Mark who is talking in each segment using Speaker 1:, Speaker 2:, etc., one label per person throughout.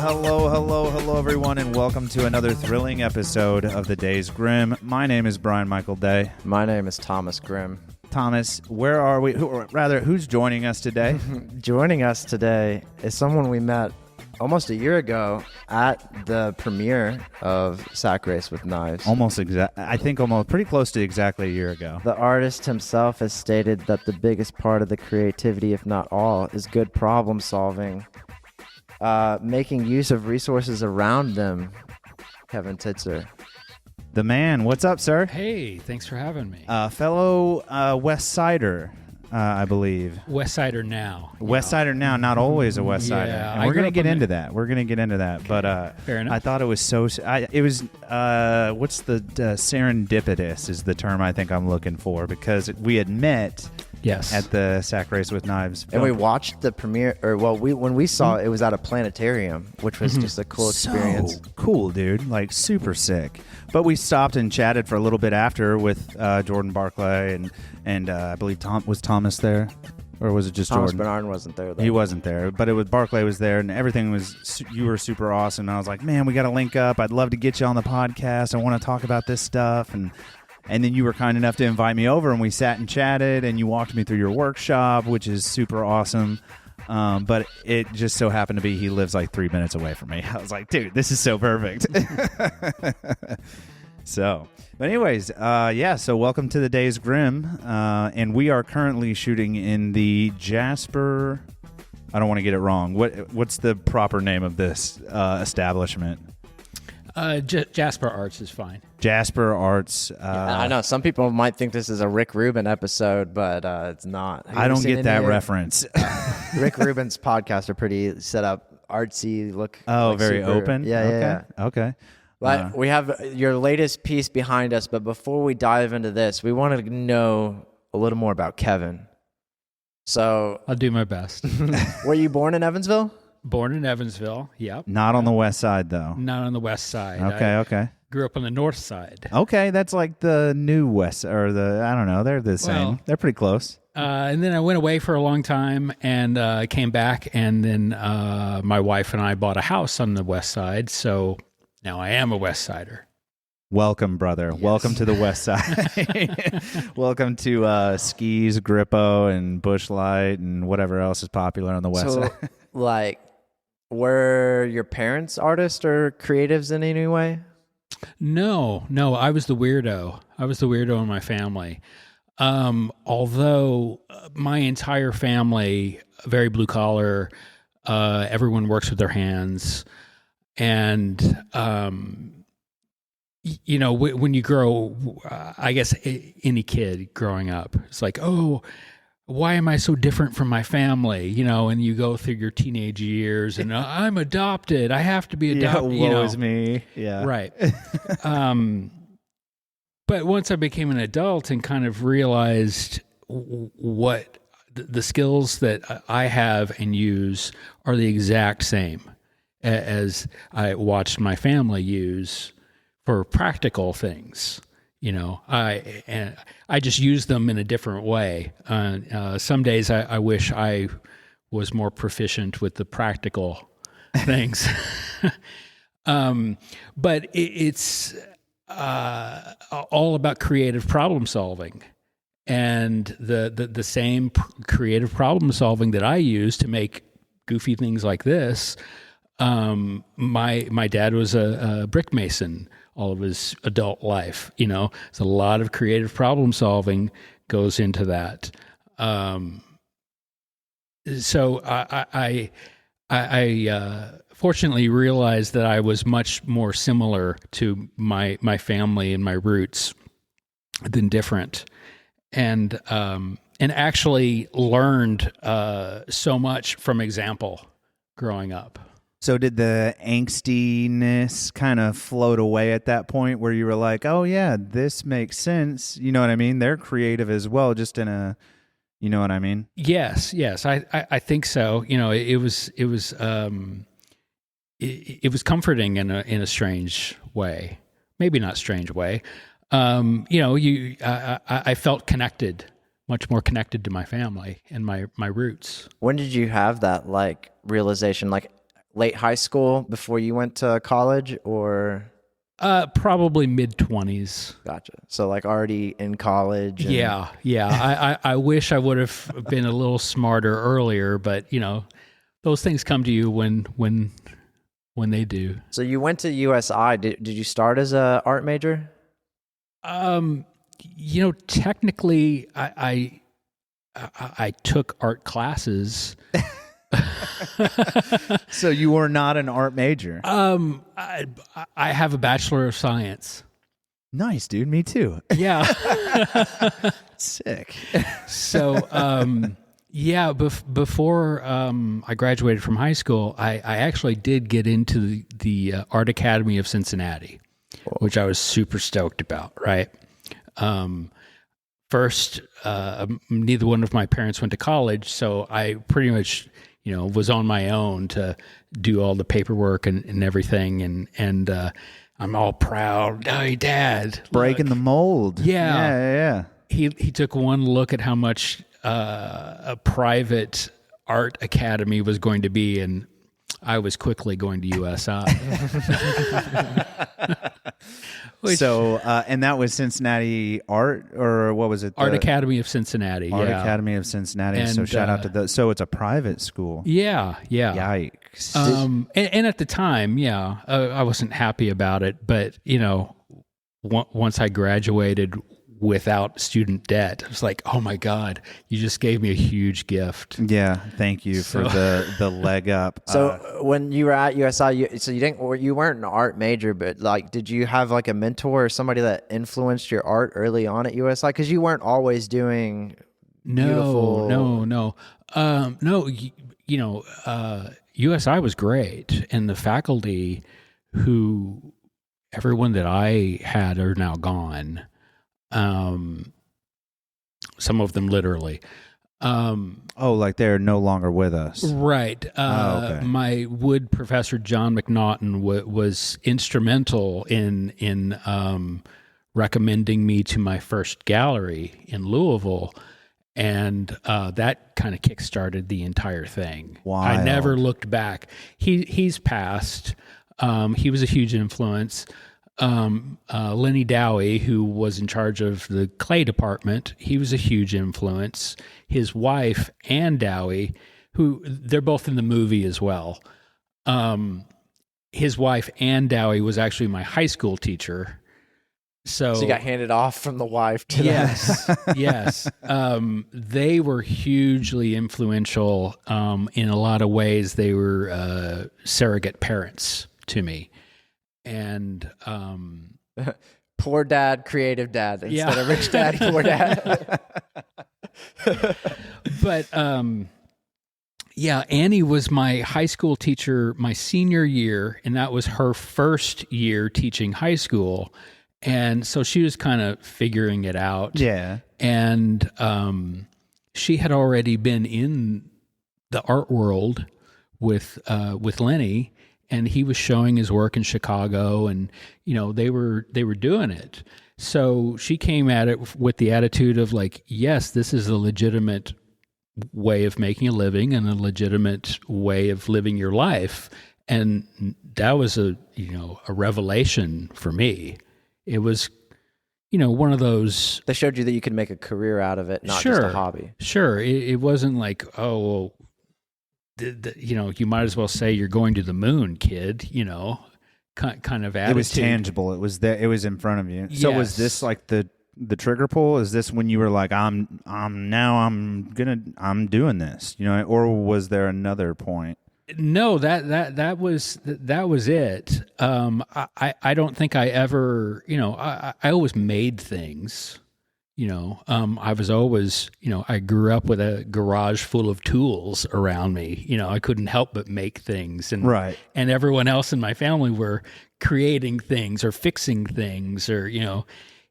Speaker 1: Hello, everyone, and welcome to another thrilling episode of the Days Grimm. My name is Brian Michael Day.
Speaker 2: My name is Thomas Grimm.
Speaker 1: Thomas, where are we? Who's joining us today?
Speaker 2: Joining us today is someone we met almost a year ago at the premiere of Sack Race with Knives.
Speaker 1: Almost pretty close to exactly a year ago.
Speaker 2: The artist himself has stated that the biggest part of the creativity, if not all, is good problem solving. Making use of resources around them. Kevin Titzer.
Speaker 1: The man. What's up, sir?
Speaker 3: Hey, thanks for having me.
Speaker 1: Fellow West Sider, I believe.
Speaker 3: West Sider now.
Speaker 1: West Sider now, not always a West Sider.
Speaker 3: Yeah,
Speaker 1: and we're going to get into that. Okay. But
Speaker 3: fair enough.
Speaker 1: I thought it was what's the serendipitous is the term I think I'm looking for, because we had met at the Sack Race with Knives film.
Speaker 2: And we watched the premiere, when we saw it was at a planetarium, which was just a cool experience.
Speaker 1: So cool, dude. Like, super sick. But we stopped and chatted for a little bit after with Jordan Barclay and I believe Thomas there? Or was it just
Speaker 2: Thomas
Speaker 1: Jordan?
Speaker 2: Bernard wasn't there, though.
Speaker 1: He wasn't there, but Barclay was there, and everything was. You were super awesome. And I was like, man, we got to link up. I'd love to get you on the podcast. I want to talk about this stuff, and then you were kind enough to invite me over, and we sat and chatted, and you walked me through your workshop, which is super awesome. But it just so happened to be he lives like 3 minutes away from me. I was like, dude, this is so perfect. But anyways, so welcome to the Days Grimm, and we are currently shooting in the Jasper. I don't want to get it wrong. What's the proper name of this establishment?
Speaker 3: Jasper Arts is fine.
Speaker 1: Jasper Arts.
Speaker 2: I know some people might think this is a Rick Rubin episode, but it's not.
Speaker 1: I don't get that reference.
Speaker 2: Rick Rubin's podcasts are pretty set up, artsy look.
Speaker 1: Oh,
Speaker 2: like
Speaker 1: very
Speaker 2: super,
Speaker 1: open.
Speaker 2: Yeah.
Speaker 1: Okay.
Speaker 2: But we have your latest piece behind us, but before we dive into this, we wanted to know a little more about Kevin. So
Speaker 3: I'll do my best.
Speaker 2: Were you born in Evansville?
Speaker 3: Born in Evansville, yep.
Speaker 1: Not on the west side, though.
Speaker 3: Not on the west side.
Speaker 1: Okay.
Speaker 3: Grew up on the north side.
Speaker 1: Okay, that's like the new west, or I don't know, they're the same.
Speaker 3: Well,
Speaker 1: they're pretty close.
Speaker 3: And then I went away for a long time and came back, and then my wife and I bought a house on the west side, so now I am a West Sider.
Speaker 1: Welcome, brother. Yes. Welcome to the West Side. Welcome to skis, Grippo, and Busch Light, and whatever else is popular on the West Side.
Speaker 2: Like, were your parents artists or creatives in any way?
Speaker 3: No. I was the weirdo. In my family. Although my entire family, very blue collar, everyone works with their hands. And, when you grow, I guess any kid growing up, it's like, oh, why am I so different from my family? And you go through your teenage years and I'm adopted. I have to be adopted.
Speaker 1: Yeah, woe is me. Yeah.
Speaker 3: Right. But once I became an adult and kind of realized what the skills that I have and use are the exact same as I watched my family use for practical things. I just use them in a different way. Some days I wish I was more proficient with the practical things. But it's all about creative problem solving. And the same creative problem solving that I use to make goofy things like this. My dad was a brick mason all of his adult life. So a lot of creative problem solving goes into that. So I fortunately realized that I was much more similar to my family and my roots than different, and actually learned so much from example growing up.
Speaker 1: So did the angstiness kind of float away at that point where you were like, oh yeah, this makes sense? You know what I mean? They're creative as well, just in a, you know what I mean?
Speaker 3: Yes. I think so. It was comforting in a strange way, maybe not strange way. I felt connected, much more connected to my family and my roots.
Speaker 2: When did you have that realization? late high school before you went to college, or?
Speaker 3: Probably mid-20s.
Speaker 2: Gotcha. So like already in college. And...
Speaker 3: Yeah. I wish I would have been a little smarter earlier, but those things come to you when they do.
Speaker 2: So you went to USI. Did you start as a art major?
Speaker 3: Technically, I took art classes.
Speaker 1: So you were not an art major?
Speaker 3: I have a Bachelor of Science.
Speaker 1: Nice, dude. Me too.
Speaker 3: Yeah.
Speaker 1: Sick.
Speaker 3: So, before I graduated from high school, I actually did get into the Art Academy of Cincinnati, which I was super stoked about, right? First, neither one of my parents went to college, so I pretty much, was on my own to do all the paperwork and everything, and I'm all proud. Hey, Dad,
Speaker 1: breaking the mold.
Speaker 3: Yeah. He took one look at how much a private art academy was going to be, and I was quickly going to USI.
Speaker 1: And that was Cincinnati Art, or what was it?
Speaker 3: Art Academy of Cincinnati.
Speaker 1: Art Academy of Cincinnati. And, so shout out to the. So it's a private school.
Speaker 3: Yeah.
Speaker 1: Yikes.
Speaker 3: And at the time, I wasn't happy about it, but once I graduated without student debt, I was like, oh my God, you just gave me a huge gift.
Speaker 1: Yeah, thank you for the leg up.
Speaker 2: So when you were at USI, you weren't an art major, but like, did you have like a mentor or somebody that influenced your art early on at USI? Because you weren't always doing beautiful.
Speaker 3: No. USI was great, and the faculty, who everyone that I had are now gone. Some of them literally.
Speaker 1: Like they're no longer with us.
Speaker 3: Right.
Speaker 1: Okay.
Speaker 3: My wood professor, John McNaughton, was instrumental in recommending me to my first gallery in Louisville. And that kind of kickstarted the entire thing.
Speaker 1: Wild.
Speaker 3: I never looked back. He's passed. He was a huge influence. Lenny Dowie, who was in charge of the clay department, he was a huge influence. His wife, Ann Dowie, who they're both in the movie as well. His wife, Ann Dowie, was actually my high school teacher. So
Speaker 2: you got handed off from the wife to
Speaker 3: yes. They were hugely influential in a lot of ways. They were surrogate parents to me. And
Speaker 2: poor dad, creative dad, instead of rich dad, poor dad.
Speaker 3: But Annie was my high school teacher my senior year, and that was her first year teaching high school. And so she was kind of figuring it out.
Speaker 1: Yeah.
Speaker 3: And she had already been in the art world with Lenny. And he was showing his work in Chicago, and they were doing it. So she came at it with the attitude of like, yes, this is a legitimate way of making a living and a legitimate way of living your life. And that was a revelation for me. It was, one of those.
Speaker 2: They showed you that you could make a career out of it, not just a hobby.
Speaker 3: Sure. It wasn't like, you might as well say you're going to the moon, kid, kind of attitude.
Speaker 1: It was tangible. It was there. It was in front of you.
Speaker 3: Yes.
Speaker 1: So was this like the trigger pull? Is this when you were like, I'm doing this, or was there another point?
Speaker 3: No, that was it. I don't think I ever, I always made things. I was always, I grew up with a garage full of tools around me. I couldn't help but make things, and
Speaker 1: right.
Speaker 3: And everyone else in my family were creating things or fixing things, or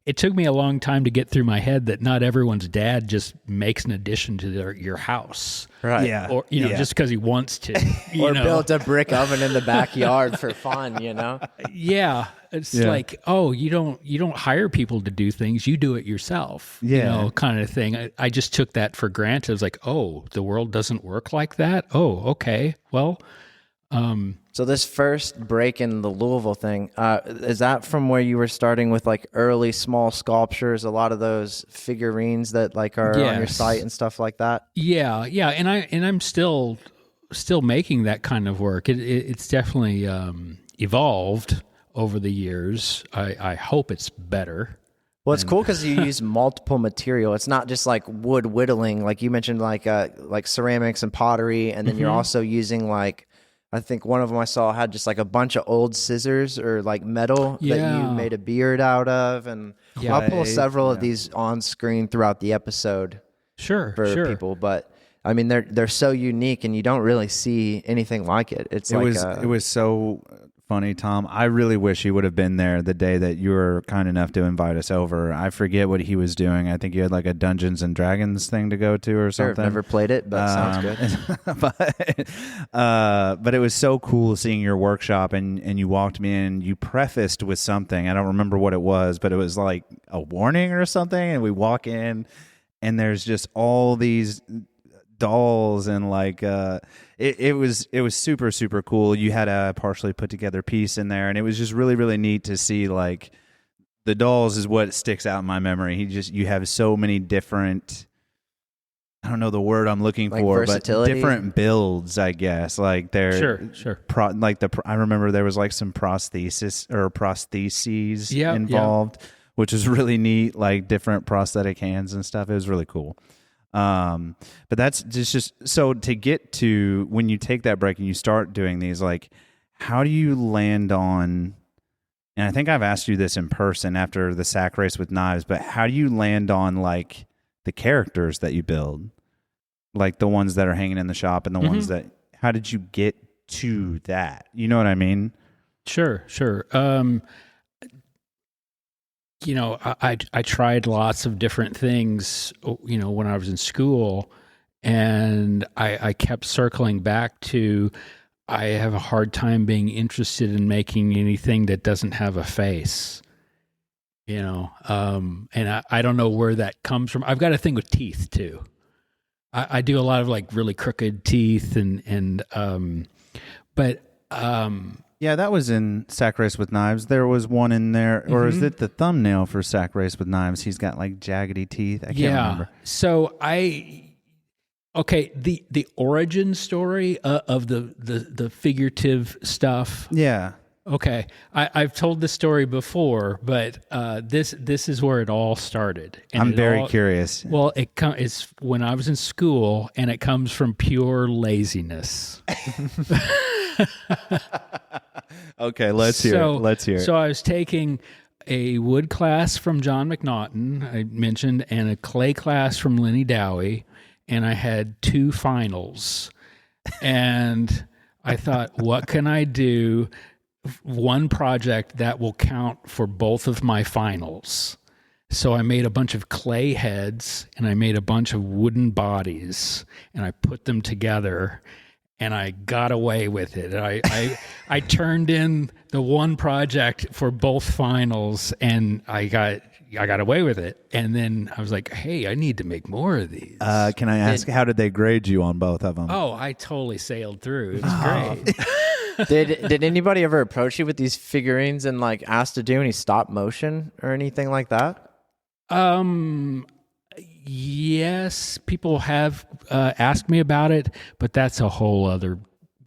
Speaker 3: it took me a long time to get through my head that not everyone's dad just makes an addition to your house,
Speaker 2: right?
Speaker 1: Yeah,
Speaker 3: or just because he wants to,
Speaker 2: or built a brick oven in the backyard for fun,
Speaker 3: Yeah. It's like, you don't hire people to do things. You do it yourself, kind of thing. I just took that for granted. I was like, the world doesn't work like that. Oh, okay. Well,
Speaker 2: So this first break in the Louisville thing, is that from where you were starting with like early small sculptures, a lot of those figurines that like are on your site and stuff like that?
Speaker 3: Yeah, and I'm still making that kind of work. It's definitely evolved over the years. I hope it's better.
Speaker 2: Well, it's cool because you use multiple material. It's not just like wood whittling, like you mentioned, like ceramics and pottery, and then you're also using like, I think one of them I saw had just like a bunch of old scissors or like metal that you made a beard out of, and I'll pull several of these on screen throughout the episode.
Speaker 3: For
Speaker 2: People, but I mean they're so unique, and you don't really see anything like it. It
Speaker 1: was so funny, Tom. I really wish he would have been there the day that you were kind enough to invite us over. I forget what he was doing. I think you had like a Dungeons and Dragons thing to go to or something.
Speaker 2: Never played it, but sounds good.
Speaker 1: but it was so cool seeing your workshop, and you walked me in. You prefaced with something. I don't remember what it was, but it was like a warning or something. And we walk in, and there's just all these dolls, and like it was super, super cool. You had a partially put together piece in there, and it was just really, really neat to see. Like the dolls is what sticks out in my memory. You have so many different, I don't know the word I'm looking
Speaker 2: like
Speaker 1: for,
Speaker 2: versatility?
Speaker 1: But different builds, I guess. Like they're
Speaker 3: sure.
Speaker 1: I remember there was like some prostheses involved, which was really neat. Like different prosthetic hands and stuff. It was really cool. But that's just so to get to when you take that break and you start doing these, like, how do you land on, and I think I've asked you this in person after the sack race with knives, but how do you land on like the characters that you build, like the ones that are hanging in the shop and the ones that, how did you get to that? You know what I mean?
Speaker 3: Sure. I tried lots of different things, when I was in school, and I kept circling back to, I have a hard time being interested in making anything that doesn't have a face, and I don't know where that comes from. I've got a thing with teeth too. I do a lot of like really crooked teeth
Speaker 1: Yeah, that was in Sack Race with Knives. There was one in there, or is it the thumbnail for Sack Race with Knives? He's got like jaggedy teeth. I can't remember.
Speaker 3: So the origin story of the figurative stuff.
Speaker 1: Yeah.
Speaker 3: Okay, I've told this story before, but this is where it all started. And
Speaker 1: I'm very curious.
Speaker 3: Well, it's when I was in school, and it comes from pure laziness.
Speaker 1: Okay, let's hear it.
Speaker 3: So I was taking a wood class from John McNaughton, I mentioned, and a clay class from Lenny Dowie, and I had 2 finals. And I thought, what can I do? One project that will count for both of my finals. So I made a bunch of clay heads, and I made a bunch of wooden bodies, and I put them together, and I got away with it. I turned in the one project for both finals, and I got away with it. And then I was like, hey, I need to make more of these.
Speaker 1: Can I ask, how did they grade you on both of them?
Speaker 3: Oh, I totally sailed through. It was great.
Speaker 2: Did anybody ever approach you with these figurines and like ask to do any stop motion or anything like that?
Speaker 3: Yes, people have asked me about it, but that's a whole other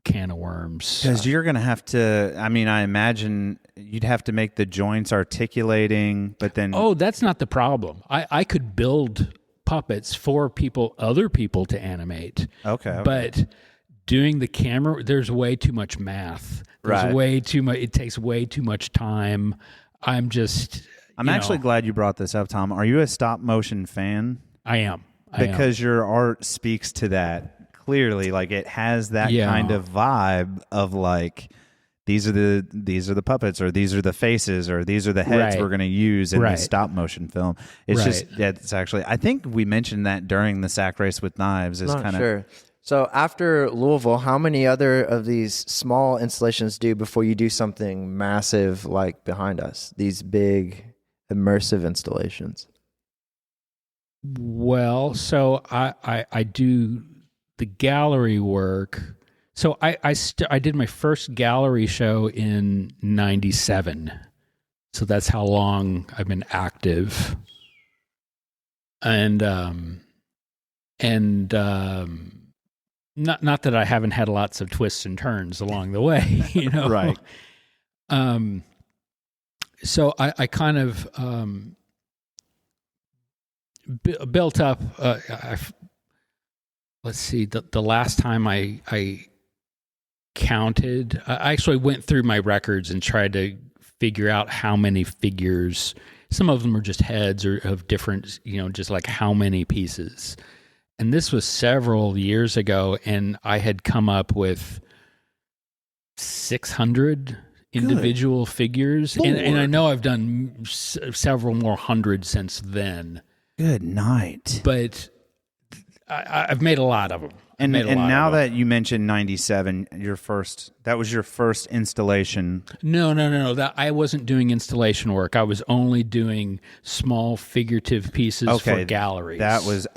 Speaker 3: can of worms.
Speaker 1: Because you're going to have to, I imagine you'd have to make the joints articulating, but then...
Speaker 3: Oh, that's not the problem. I could build puppets for other people to animate.
Speaker 1: Okay.
Speaker 3: But doing the camera, there's way too much math. There's way too much. It takes way too much time. I'm actually glad you brought this up, Tom. Are you a stop motion fan?
Speaker 1: I am. Because your art speaks to that clearly. Like it has that kind of vibe of like, these are the puppets, or these are the faces, or these are the heads we're going to use in the stop motion film. It's it's actually, I think we mentioned that during the Sack Race with Knives. Is kind of
Speaker 2: sure. So after Louisville, how many other of these small installations do before you do something massive like behind us? These big immersive installations.
Speaker 3: Well, so I do the gallery work. So I did my first gallery show in 97. So that's how long I've been active. And not that I haven't had lots of twists and turns along the way, you know.
Speaker 1: Right.
Speaker 3: So I kind of built up. Let's see. The last time I counted, I actually went through my records and tried to figure out how many figures. Some of them are just heads or of different, you know, just like how many pieces. And this was several years ago, and I had come up with 600 individual figures. And I know I've done several more hundred since then.
Speaker 1: Good night.
Speaker 3: But I've made a lot of them.
Speaker 1: And now that you mentioned 97, that was your first installation.
Speaker 3: No. That I wasn't doing installation work. I was only doing small figurative pieces for galleries.
Speaker 1: That was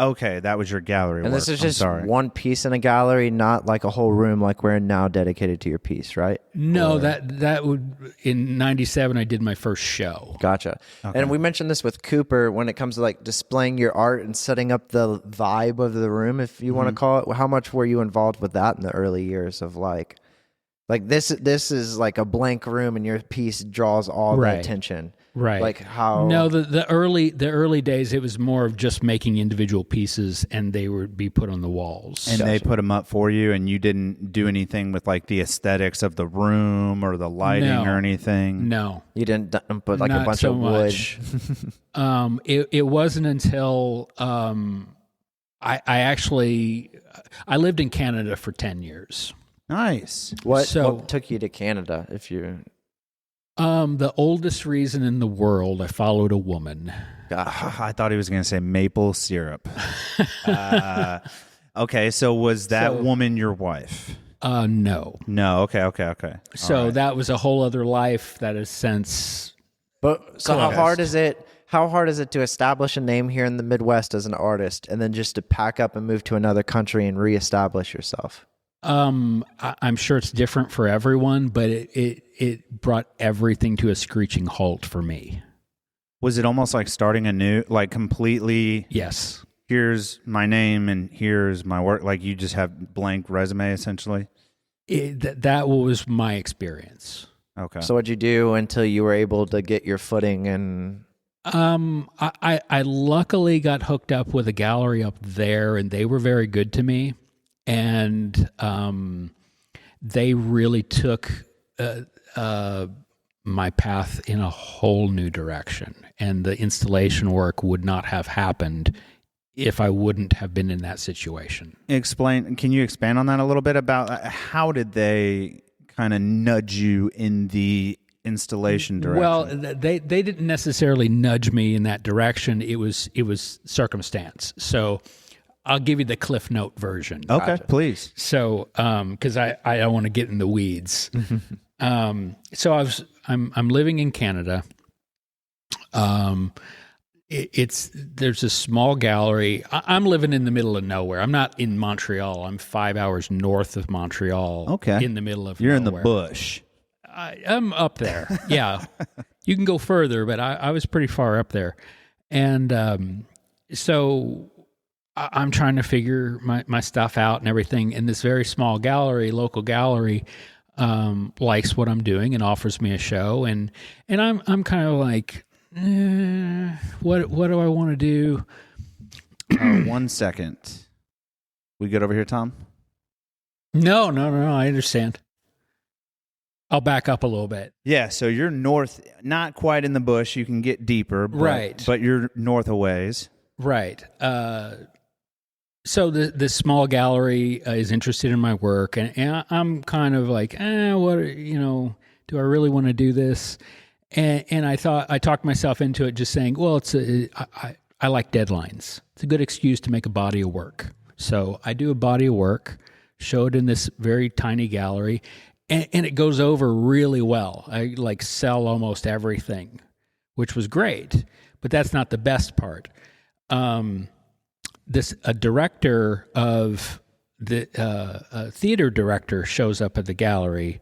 Speaker 1: your gallery work.
Speaker 2: And this is just one piece in a gallery, not like a whole room like we're in now dedicated to your piece, right?
Speaker 3: No, that would, in 97, I did my first show.
Speaker 2: Gotcha. Okay. And we mentioned this with Cooper when it comes to like displaying your art and setting up the vibe of the room, if you want to call it. How much were you involved with that in the early years of like this is like a blank room and your piece draws all the attention,
Speaker 3: right?
Speaker 2: Like how?
Speaker 3: No, the early days it was more of just making individual pieces and they would be put on the walls,
Speaker 1: and they put them up for you, and you didn't do anything with like the aesthetics of the room or the lighting or anything.
Speaker 3: No,
Speaker 2: you didn't put like
Speaker 3: not
Speaker 2: a bunch
Speaker 3: so
Speaker 2: of wood.
Speaker 3: Much. It wasn't until I lived in Canada for 10 years.
Speaker 1: Nice.
Speaker 2: What took you to Canada? If you,
Speaker 3: the oldest reason in the world, I followed a woman.
Speaker 1: I thought he was going to say maple syrup. Okay, so was that woman your wife?
Speaker 3: No.
Speaker 1: No. Okay.
Speaker 3: So that was a whole other life that has since.
Speaker 2: But so how hard is it? How hard is it to establish a name here in the Midwest as an artist, and then just to pack up and move to another country and reestablish yourself?
Speaker 3: I'm sure it's different for everyone, but it brought everything to a screeching halt for me.
Speaker 1: Was it almost like starting anew, like completely?
Speaker 3: Yes.
Speaker 1: Here's my name and here's my work. Like you just have blank resume, essentially.
Speaker 3: That was my experience.
Speaker 1: Okay.
Speaker 2: So what'd you do until you were able to get your footing and?
Speaker 3: I luckily got hooked up with a gallery up there, and they were very good to me, and they really took my path in a whole new direction, and the installation work would not have happened if I wouldn't have been in that situation.
Speaker 1: Can you expand on that a little bit about how did they kind of nudge you in the installation direction?
Speaker 3: Well, they didn't necessarily nudge me in that direction. It was circumstance. So I'll give you the Cliff Note version.
Speaker 1: Okay, gotcha. Please.
Speaker 3: So, because I don't want to get in the weeds. So I'm living in Canada. There's a small gallery. I'm living in the middle of nowhere. I'm not in Montreal. I'm 5 hours north of Montreal.
Speaker 1: Okay.
Speaker 3: In the middle of
Speaker 1: You're
Speaker 3: nowhere.
Speaker 1: In the bush.
Speaker 3: I'm up there. Yeah. You can go further, but I was pretty far up there. And so I'm trying to figure my stuff out and everything. And this very small gallery, local gallery, likes what I'm doing and offers me a show. And I'm kind of like, what do I want to do?
Speaker 1: 1 second. We good over here, Tom?
Speaker 3: No, I understand. I'll back up a little bit.
Speaker 1: Yeah, so you're north, not quite in the bush. You can get deeper,
Speaker 3: right?
Speaker 1: But you're north a ways,
Speaker 3: right? So this small gallery is interested in my work, and I'm kind of like, what do I really want to do this? And I talked myself into it, just saying, well, I like deadlines. It's a good excuse to make a body of work. So I do a body of work, show it in this very tiny gallery. And it goes over really well. I sell almost everything, which was great, but that's not the best part. A director of a theater director shows up at the gallery,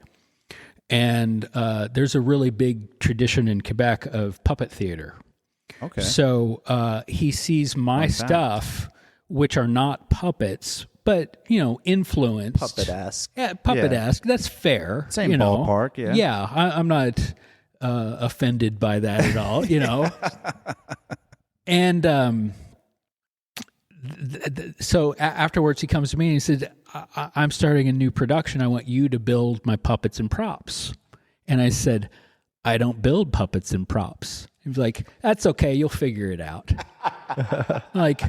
Speaker 3: and there's a really big tradition in Quebec of puppet theater.
Speaker 1: Okay.
Speaker 3: So he sees my stuff, which are not puppets, but influenced.
Speaker 2: Puppet-esque.
Speaker 3: Yeah, puppet-esque. That's fair.
Speaker 1: Same ballpark. Yeah.
Speaker 3: Yeah, I'm not offended by that at all. And so afterwards, he comes to me and he said, I'm starting a new production. I want you to build my puppets and props. And I said, I don't build puppets and props. He was like, that's okay. You'll figure it out. Like,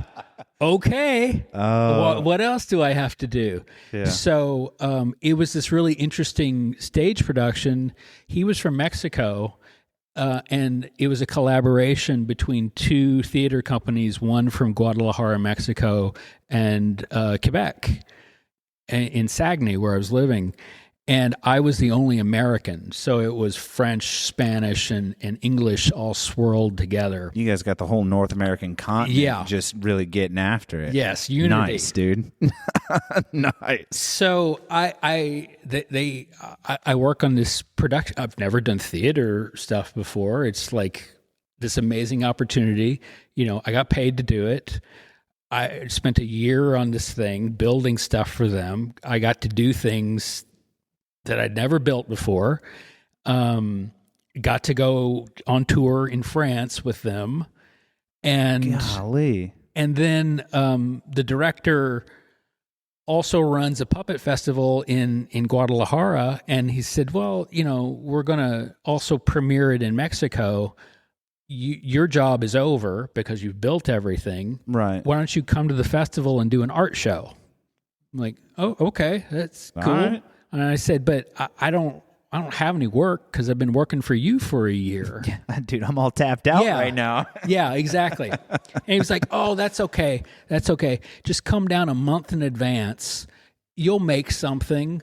Speaker 3: okay. What else do I have to do?
Speaker 1: Yeah.
Speaker 3: So it was this really interesting stage production. He was from Mexico. And it was a collaboration between two theater companies, one from Guadalajara, Mexico, and Quebec, in Saguenay, where I was living. And I was the only American. So it was French, Spanish, and English all swirled together.
Speaker 1: You guys got the whole North American continent just really getting after it.
Speaker 3: Yes, unity.
Speaker 1: Nice, dude. Nice.
Speaker 3: So I work on this production. I've never done theater stuff before. It's like this amazing opportunity. I got paid to do it. I spent a year on this thing, building stuff for them. I got to do things that I'd never built before. Got to go on tour in France with them. And
Speaker 1: golly.
Speaker 3: And then the director also runs a puppet festival in Guadalajara, and he said, well, we're going to also premiere it in Mexico. Your job is over because you've built everything.
Speaker 1: Right.
Speaker 3: Why don't you come to the festival and do an art show? I'm like, oh, okay, that's cool. Right. And I said, but I don't have any work because I've been working for you for a year.
Speaker 1: Dude, I'm all tapped out right now.
Speaker 3: Yeah, exactly. And he was like, oh, that's okay. That's okay. Just come down a month in advance. You'll make something.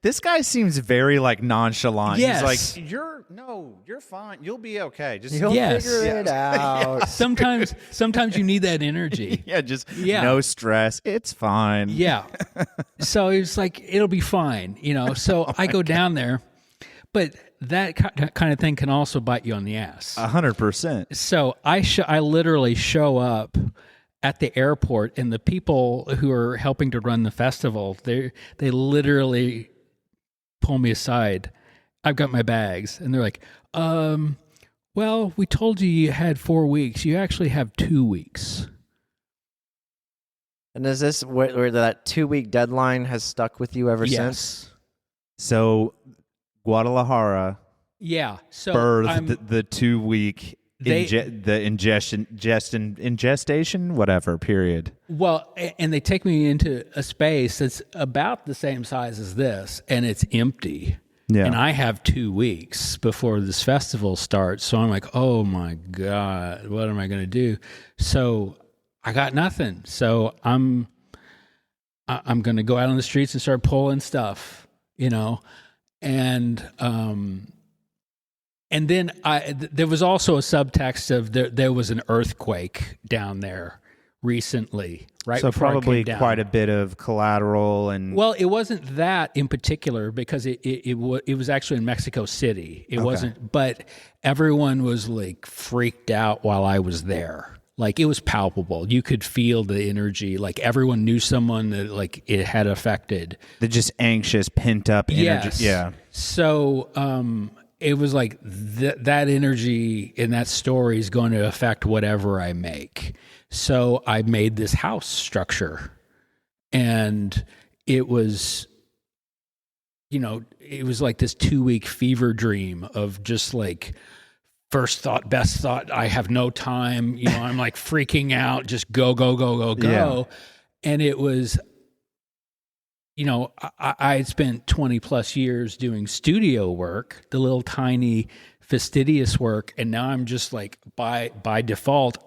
Speaker 1: This guy seems very nonchalant.
Speaker 3: Yes.
Speaker 1: He's like, you're fine. You'll be okay. Just
Speaker 2: You'll figure it out.
Speaker 3: Sometimes you need that energy.
Speaker 1: No stress. It's fine.
Speaker 3: Yeah. So he was like, it'll be fine, So I go down there, but that kind of thing can also bite you on the ass.
Speaker 1: 100%.
Speaker 3: So I literally show up at the airport, and the people who are helping to run the festival, they literally pull me aside. I've got my bags, and they're like, well, we told you had 4 weeks. You actually have 2 weeks.
Speaker 2: And is this where that 2-week deadline has stuck with you ever
Speaker 3: Yes.
Speaker 2: since?
Speaker 1: So Guadalajara birthed the 2-week ingestation, whatever, period.
Speaker 3: Well, and they take me into a space that's about the same size as this, and it's empty. Yeah. And I have 2 weeks before this festival starts. So I'm like, oh my God, what am I going to do? So I got nothing. So I'm going to go out on the streets and start pulling stuff, and then there was also a subtext of there was an earthquake down there recently, right?
Speaker 1: So probably quite a bit of collateral and.
Speaker 3: Well, it wasn't that in particular because it was actually in Mexico City. It wasn't, but everyone was freaked out while I was there. It was palpable. You could feel the energy. Everyone knew someone that it had affected.
Speaker 1: The just anxious, pent up energy.
Speaker 3: Yes.
Speaker 1: Yeah.
Speaker 3: So it was that energy in that story is going to affect whatever I make. So I made this house structure, and it was, it was this 2-week fever dream of just first thought, best thought. I have no time. I'm freaking out. Just go. Yeah. And it was, I had spent 20 plus years doing studio work, the little tiny fastidious work. And now I'm just by default,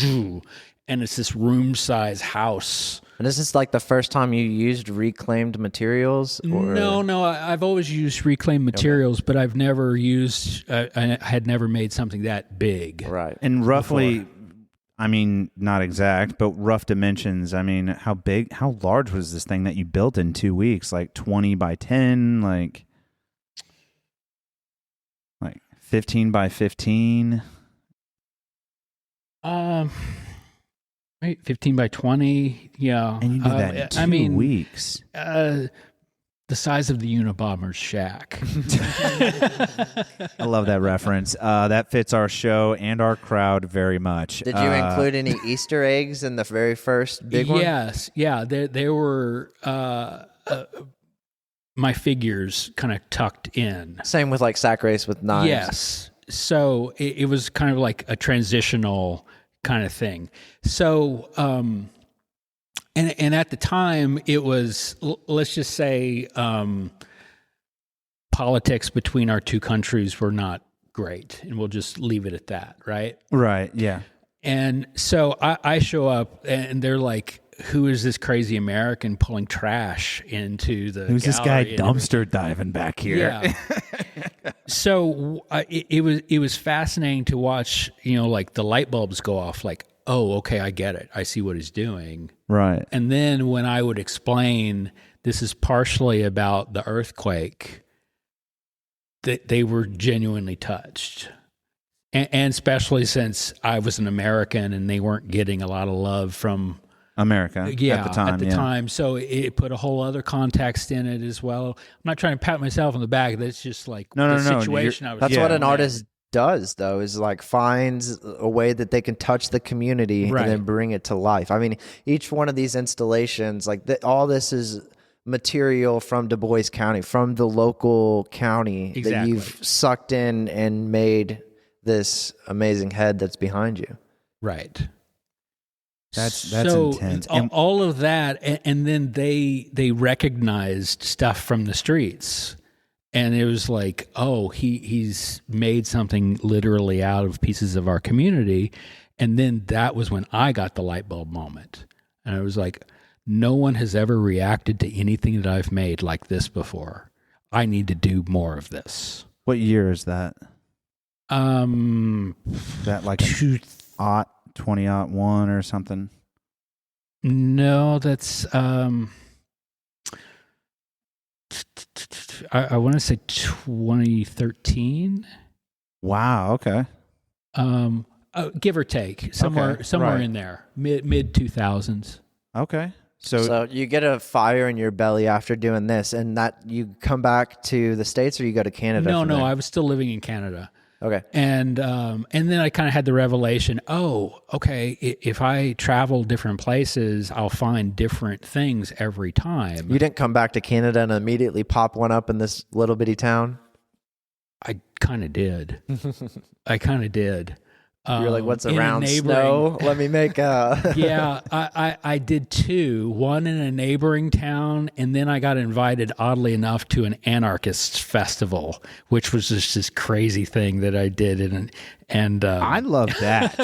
Speaker 3: and it's this room size house.
Speaker 2: And is this the first time you used reclaimed materials? Or?
Speaker 3: No. I've always used reclaimed materials, but I've never used. I had never made something that big.
Speaker 2: Right.
Speaker 1: And roughly, I mean, not exact, but rough dimensions. I mean, how large was this thing that you built in 2 weeks? Like 20 by 10, like 15 by 15?
Speaker 3: Right, 15 by 20, yeah.
Speaker 1: And you did that in 2 weeks.
Speaker 3: The size of the Unabomber's shack.
Speaker 1: I love that reference. That fits our show and our crowd very much.
Speaker 2: Did you include any Easter eggs in the very first big one?
Speaker 3: Yes, yeah. There were my figures kind of tucked in.
Speaker 2: Same with like sack race with knives.
Speaker 3: Yes. So it was kind of like a transitional kind of thing. So, and at the time it was, let's just say, politics between our two countries were not great, and we'll just leave it at that, right?
Speaker 1: Right, yeah.
Speaker 3: And so I show up, and they're like, who is this crazy American pulling trash into the
Speaker 1: Who's this guy
Speaker 3: gallery?
Speaker 1: dumpster diving back here?
Speaker 3: Yeah. So it was fascinating to watch, like the light bulbs go off, like, oh, okay, I get it. I see what he's doing.
Speaker 1: Right.
Speaker 3: And then when I would explain this is partially about the earthquake, they were genuinely touched. And especially since I was an American and they weren't getting a lot of love from
Speaker 1: America at the time.
Speaker 3: So it put a whole other context in it as well. I'm not trying to pat myself on the back. That's just like the situation I was
Speaker 2: That's
Speaker 3: in.
Speaker 2: what an artist does, though, is like finds a way that they can touch the community
Speaker 3: Right.
Speaker 2: and then bring it to life. I mean, each one of these installations, like all this is material from Du Bois County, from the local county that
Speaker 3: Exactly.
Speaker 2: you've sucked in and made this amazing head that's behind you.
Speaker 3: Right.
Speaker 1: That's
Speaker 3: so
Speaker 1: intense.
Speaker 3: All of that, and then they recognized stuff from the streets, and it was like, oh, he's made something literally out of pieces of our community, and then that was when I got the light bulb moment, and I was like, no one has ever reacted to anything that I've made like this before. I need to do more of this.
Speaker 1: What year is that? That like 2001 or something?
Speaker 3: No, that's I want to say 2013.
Speaker 1: Wow. Okay.
Speaker 3: Give or take, somewhere
Speaker 1: right.
Speaker 3: in there, mid 2000s.
Speaker 1: Okay.
Speaker 2: So you get a fire in your belly after doing this, and that you come back to the States, or you go to Canada?
Speaker 3: No,
Speaker 2: there?
Speaker 3: I was still living in Canada.
Speaker 2: Okay.
Speaker 3: And then I kind of had the revelation, oh, okay, if I travel different places, I'll find different things every time.
Speaker 2: You didn't come back to Canada and immediately pop one up in this little bitty town?
Speaker 3: I kind of did.
Speaker 2: You're like, what's
Speaker 3: in a
Speaker 2: around
Speaker 3: neighboring-
Speaker 2: snow? Let me make a...
Speaker 3: Yeah, I did two. One in a neighboring town, and then I got invited, oddly enough, to an anarchist festival, which was just this crazy thing that I did. And
Speaker 1: I love that.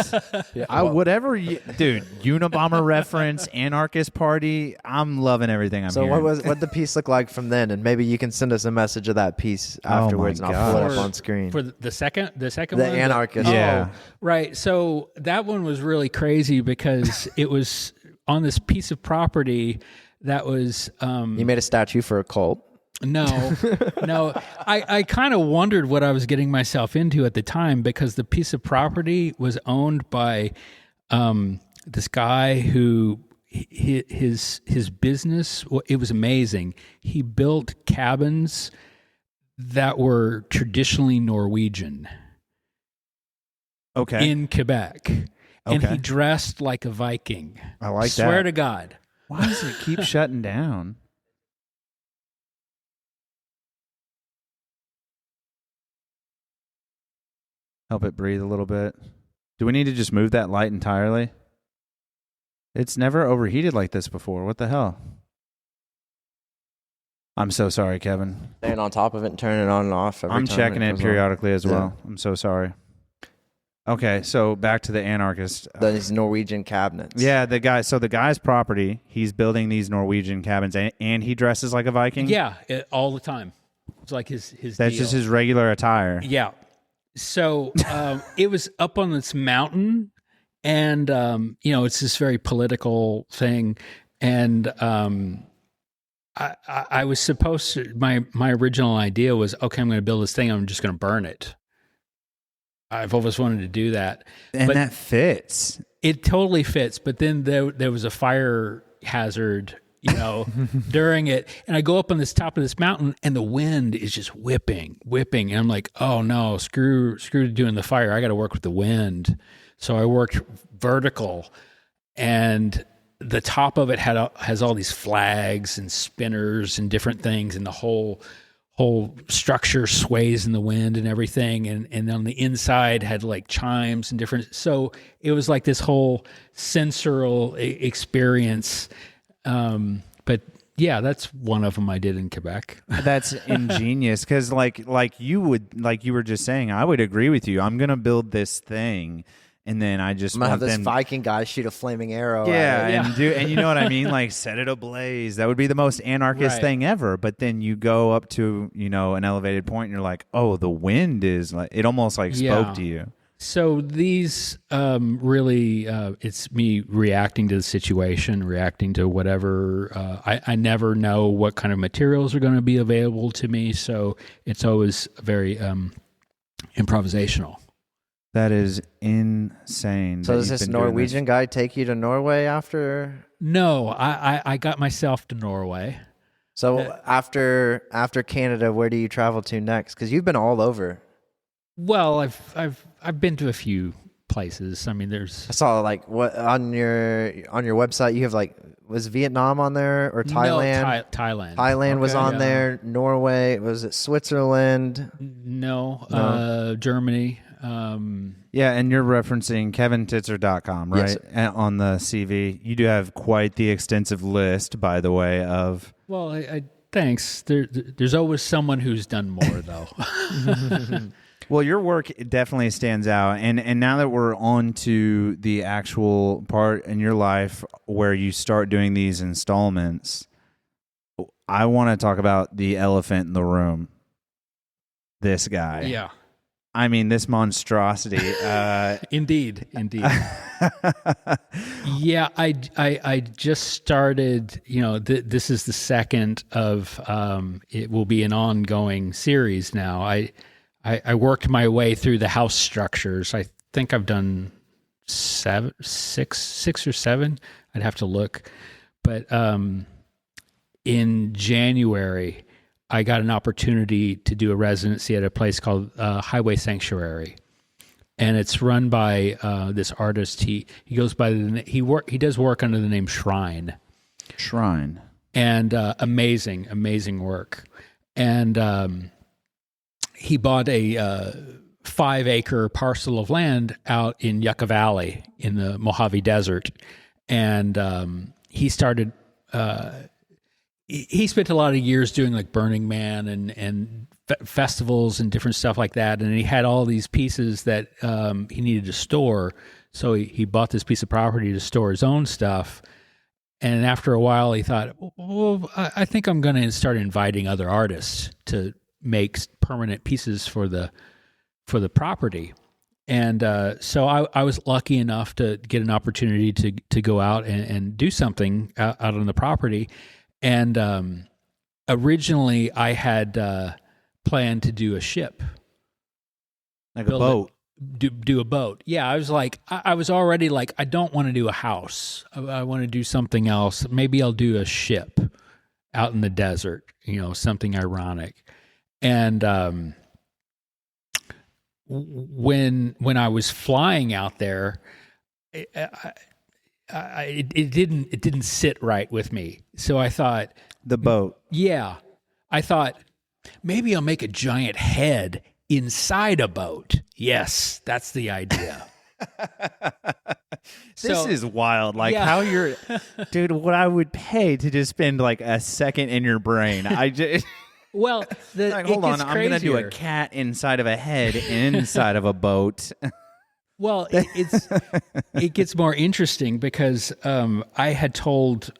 Speaker 1: Dude, Unabomber reference, anarchist party. I'm loving everything I'm hearing.
Speaker 2: So what the piece look like from then? And maybe you can send us a message of that piece afterwards, and I'll pull it up on screen.
Speaker 3: For the second
Speaker 2: The
Speaker 3: one?
Speaker 2: anarchist.
Speaker 1: Yeah.
Speaker 3: Right. So that one was really crazy because it was on this piece of property that was...
Speaker 2: You made a statue for a cult?
Speaker 3: No. I kind of wondered what I was getting myself into at the time, because the piece of property was owned by this guy who his business, it was amazing. He built cabins that were traditionally Norwegian.
Speaker 1: Okay.
Speaker 3: In Quebec. And he dressed like a Viking.
Speaker 1: I like that.
Speaker 3: Swear to God.
Speaker 1: Why does it keep shutting down? Help it breathe a little bit. Do we need to just move that light entirely? It's never overheated like this before. What the hell? I'm so sorry, Kevin.
Speaker 2: Staying on top of it and turning it on and off every
Speaker 1: I'm
Speaker 2: time
Speaker 1: checking it
Speaker 2: goes
Speaker 1: periodically as well.
Speaker 2: Yeah.
Speaker 1: I'm so sorry. Okay, so back to the anarchist.
Speaker 2: on. These Norwegian cabinets.
Speaker 1: Yeah, the guy's property, he's building these Norwegian cabins, and he dresses like a Viking?
Speaker 3: Yeah, all the time. It's like his
Speaker 1: That's
Speaker 3: deal.
Speaker 1: just his regular attire.
Speaker 3: Yeah. So it was up on this mountain, And, it's this very political thing. And I was supposed to, my original idea was, okay, I'm going to build this thing. I'm just going to burn it. I've always wanted to do that.
Speaker 1: And
Speaker 3: but
Speaker 1: that fits.
Speaker 3: It totally fits. But then there was a fire hazard, during it. And I go up on this top of this mountain and the wind is just whipping. And I'm like, oh no, screw doing the fire. I got to work with the wind. So I worked vertical, and the top of it has all these flags and spinners and different things, and the whole structure sways in the wind and everything. And on the inside had like chimes and different. So it was like this whole sensorial experience. But yeah, that's one of them I did in Quebec.
Speaker 1: That's ingenious, because like you were just saying, I would agree with you. I'm gonna build this thing, and then I just
Speaker 2: I'm gonna
Speaker 1: want
Speaker 2: have this
Speaker 1: them,
Speaker 2: Viking guy shoot a flaming arrow.
Speaker 1: yeah,
Speaker 2: at it.
Speaker 1: and you know what I mean, like set it ablaze. That would be the most anarchist
Speaker 3: Right.
Speaker 1: thing ever. But then you go up to an elevated point, and you're like, oh, the wind is like, it almost like spoke
Speaker 3: Yeah.
Speaker 1: to you.
Speaker 3: So these really, it's me reacting to the situation, reacting to whatever. I never know what kind of materials are going to be available to me, so it's always very improvisational.
Speaker 1: That is insane.
Speaker 2: So
Speaker 1: that
Speaker 2: does
Speaker 1: you've
Speaker 2: this
Speaker 1: been doing
Speaker 2: Norwegian guy take you to Norway after?
Speaker 3: No, I got myself to Norway.
Speaker 2: So after Canada, where do you travel to next? Because you've been all over.
Speaker 3: Well, I've been to a few places. I mean, there's
Speaker 2: I saw like what on your website you have like, was Vietnam on there or Thailand?
Speaker 3: No, Thailand.
Speaker 2: Thailand was
Speaker 3: Okay,
Speaker 2: on
Speaker 3: yeah.
Speaker 2: there. Norway, was it Switzerland?
Speaker 3: No. Germany.
Speaker 1: Yeah, and you're referencing KevinTitzer.com, right?
Speaker 2: Yes.
Speaker 1: And on the CV. You do have quite the extensive list, by the way, of...
Speaker 3: Well, I thanks. There's always someone who's done more, though.
Speaker 1: Well, your work definitely stands out. And now that we're on to the actual part in your life where you start doing these installments, I want to talk about the elephant in the room. This guy.
Speaker 3: Yeah.
Speaker 1: I mean, this monstrosity.
Speaker 3: Indeed. Yeah, I just started, this is the second of, it will be an ongoing series now. I worked my way through the house structures. I think I've done six or seven. I'd have to look. But in January, I got an opportunity to do a residency at a place called Highway Sanctuary, and it's run by this artist. He goes by he does work under the name Shrine, and amazing work. And he bought a 5-acre parcel of land out in Yucca Valley in the Mojave Desert, and he started. He spent a lot of years doing like Burning Man and festivals and different stuff like that. And he had all these pieces that he needed to store. So he bought this piece of property to store his own stuff. And after a while, he thought, well, I think I'm going to start inviting other artists to make permanent pieces for the property. And so I was lucky enough to get an opportunity to go out and do something out on the property. And originally, I had planned to do a ship,
Speaker 1: like a boat.
Speaker 3: Do a boat. Yeah, I was like, I was already like, I don't want to do a house. I want to do something else. Maybe I'll do a ship out in the desert. Something ironic. And when I was flying out there, it didn't sit right with me. So I thought,
Speaker 1: The boat.
Speaker 3: yeah, I thought maybe I'll make a giant head inside a boat. Yes, that's the idea.
Speaker 1: This is wild. Like
Speaker 3: Yeah.
Speaker 1: how you're, dude, what I would pay to just spend like a second in your brain. I just,
Speaker 3: Well,
Speaker 1: like, hold on, I'm going to do a cat inside of a head inside of a boat.
Speaker 3: Well, it gets more interesting because I had told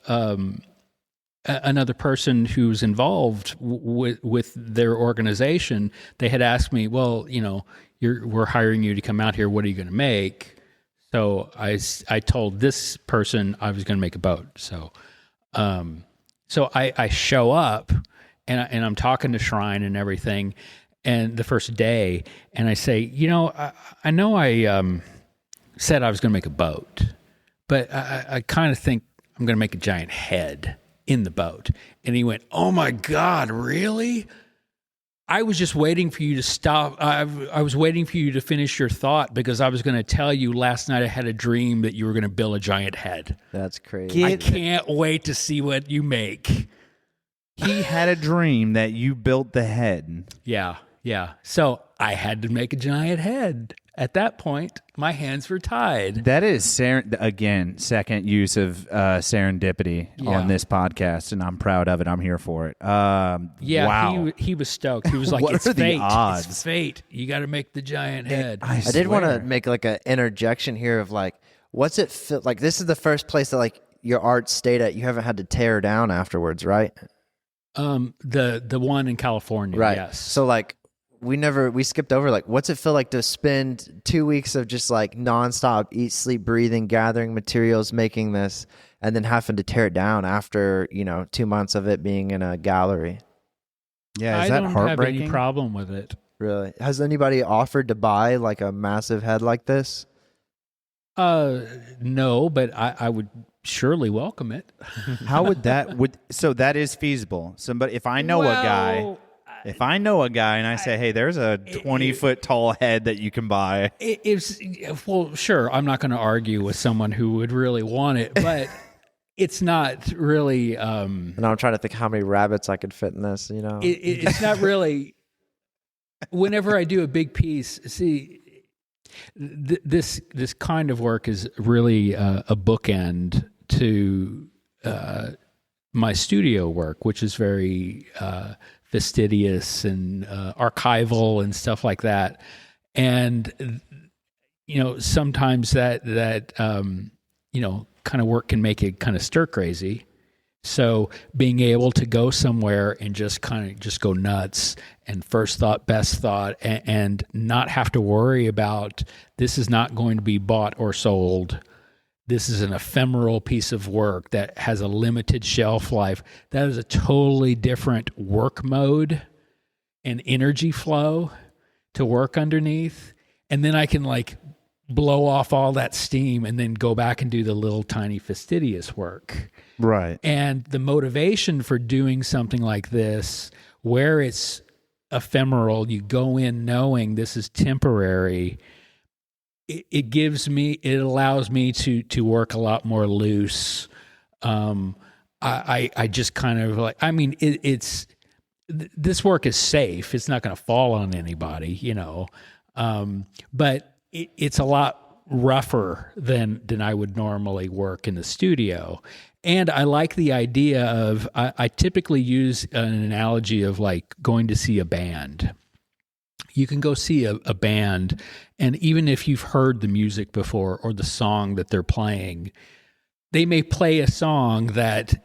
Speaker 3: another person who's involved with their organization. They had asked me, well, we're hiring you to come out here. What are you going to make? So I told this person I was going to make a boat. So I show up and I'm talking to Shrine and everything, and the first day, and I say, I know I said I was going to make a boat, but I kind of think I'm going to make a giant head in the boat. And he went, "Oh my God, really? I was just waiting for you to stop. I was waiting for you to finish your thought because I was going to tell you last night I had a dream that you were going to build a giant head."
Speaker 2: That's crazy.
Speaker 3: I can't wait to see what you make.
Speaker 1: He had a dream that you built the head.
Speaker 3: Yeah. So I had to make a giant head. At that point, my hands were tied.
Speaker 1: That is, again, second use of serendipity on this podcast, and I'm proud of it. I'm here for it. Wow.
Speaker 3: He was stoked. He was like,
Speaker 1: What
Speaker 3: "It's
Speaker 1: are the
Speaker 3: fate.
Speaker 1: odds?
Speaker 3: It's fate. You got to make the giant head."
Speaker 2: I did want to make like an interjection here of like, what's it feel like? This is the first place that like your art stayed at. You haven't had to tear down afterwards, right?
Speaker 3: The one in California,
Speaker 2: right?
Speaker 3: Yes.
Speaker 2: So like we skipped over like, what's it feel like to spend 2 weeks of just like nonstop eat, sleep, breathing, gathering materials, making this, and then having to tear it down after 2 months of it being in a gallery?
Speaker 1: Yeah,
Speaker 3: I
Speaker 1: is that
Speaker 3: don't
Speaker 1: heartbreaking?
Speaker 3: have any problem with it.
Speaker 2: Really? Has anybody offered to buy like a massive head like this?
Speaker 3: No, but I would surely welcome it.
Speaker 1: How would that so that is feasible? Somebody, if I know a guy and I say, "Hey, there's a 20-foot tall head that you can buy."
Speaker 3: Well, sure, I'm not going to argue with someone who would really want it, but it's not really.
Speaker 2: And I'm trying to think how many rabbits I could fit in this.
Speaker 3: It's not really. Whenever I do a big piece, see, this kind of work is really a bookend to my studio work, which is very fastidious and archival and stuff like that. And sometimes that kind of work can make it kind of stir crazy. So being able to go somewhere and just go nuts and first thought, best thought, and not have to worry about this is not going to be bought or sold. This is an ephemeral piece of work that has a limited shelf life. That is a totally different work mode and energy flow to work underneath. And then I can like blow off all that steam and then go back and do the little tiny fastidious work.
Speaker 1: Right.
Speaker 3: And the motivation for doing something like this, where it's ephemeral, you go in knowing this is temporary, it allows me to work a lot more loose. I just kind of like, this work is safe. It's not going to fall on anybody, but it's a lot rougher than I would normally work in the studio. And I like the idea of, I typically use an analogy of like going to see a band. You can go see a band, and even if you've heard the music before or the song that they're playing, they may play a song that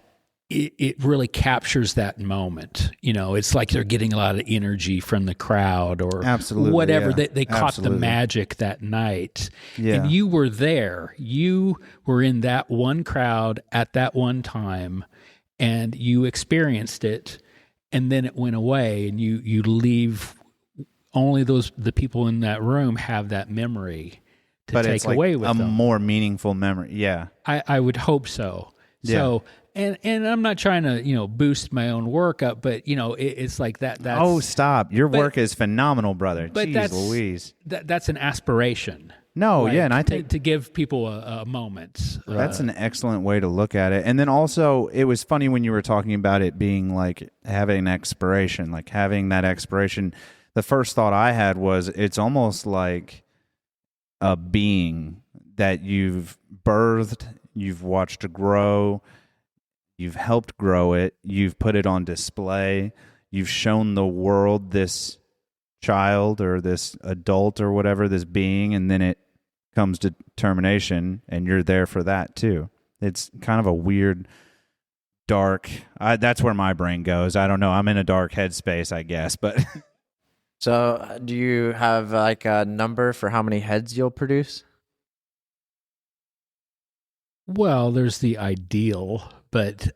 Speaker 3: it really captures that moment. It's like they're getting a lot of energy from the crowd or
Speaker 1: Absolutely,
Speaker 3: whatever.
Speaker 1: yeah.
Speaker 3: They caught
Speaker 1: Absolutely.
Speaker 3: the magic that night.
Speaker 1: Yeah.
Speaker 3: And you were there. You were in that one crowd at that one time, and you experienced it, and then it went away, and you leave. Only the people in that room have that memory to take
Speaker 1: it's like
Speaker 3: away with
Speaker 1: a
Speaker 3: them.
Speaker 1: more meaningful memory. Yeah.
Speaker 3: I would hope so.
Speaker 1: Yeah.
Speaker 3: So, and I'm not trying to, boost my own work up, but it's like that. That's,
Speaker 1: Oh, stop. Your work is phenomenal, brother.
Speaker 3: but
Speaker 1: Jeez Louise.
Speaker 3: that's an aspiration.
Speaker 1: No,
Speaker 3: Like,
Speaker 1: yeah, and I think
Speaker 3: to give people a moment.
Speaker 1: that's an excellent way to look at it. And then also, it was funny when you were talking about it being like having expiration, like having that expiration. The first thought I had was it's almost like a being that you've birthed, you've watched grow, you've helped grow it, you've put it on display, you've shown the world this child or this adult or whatever, this being, and then it comes to termination, and you're there for that too. It's kind of a weird, dark, that's where my brain goes. I don't know. I'm in a dark headspace, I guess, but...
Speaker 2: So do you have like a number for how many heads you'll produce?
Speaker 3: Well, there's the ideal, but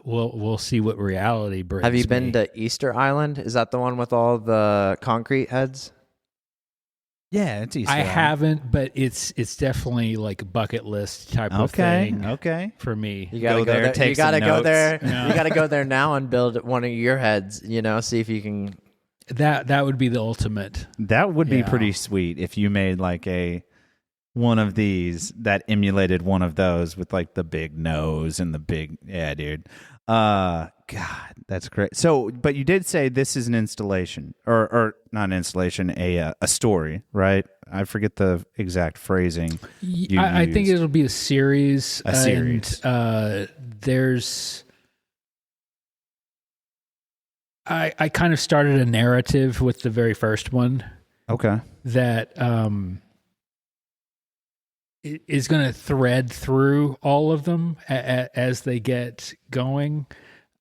Speaker 3: we'll see what reality brings.
Speaker 2: Have you been
Speaker 3: me.
Speaker 2: to Easter Island? Is that the one with all the concrete heads?
Speaker 1: Yeah, it's Easter.
Speaker 3: I
Speaker 1: Island.
Speaker 3: haven't, but it's definitely like a bucket list type of thing.
Speaker 1: Okay.
Speaker 3: For me.
Speaker 2: You gotta
Speaker 1: Go
Speaker 2: go
Speaker 1: there,
Speaker 2: there.
Speaker 1: take
Speaker 2: You gotta
Speaker 1: some
Speaker 2: go
Speaker 1: notes.
Speaker 2: there.
Speaker 3: Yeah.
Speaker 2: You gotta go there now and build one of your heads. See if you can.
Speaker 3: That would be the ultimate.
Speaker 1: That would be
Speaker 3: Yeah.
Speaker 1: pretty sweet if you made like one of these that emulated one of those with like the big nose and the big dude. God, that's great. So, but you did say this is an installation, or not an installation, a story, right? I forget the exact phrasing.
Speaker 3: I think
Speaker 1: used.
Speaker 3: it'll be a series.
Speaker 1: A series.
Speaker 3: And, there's. I kind of started a narrative with the very first one
Speaker 1: Okay.
Speaker 3: that is going to thread through all of them as they get going.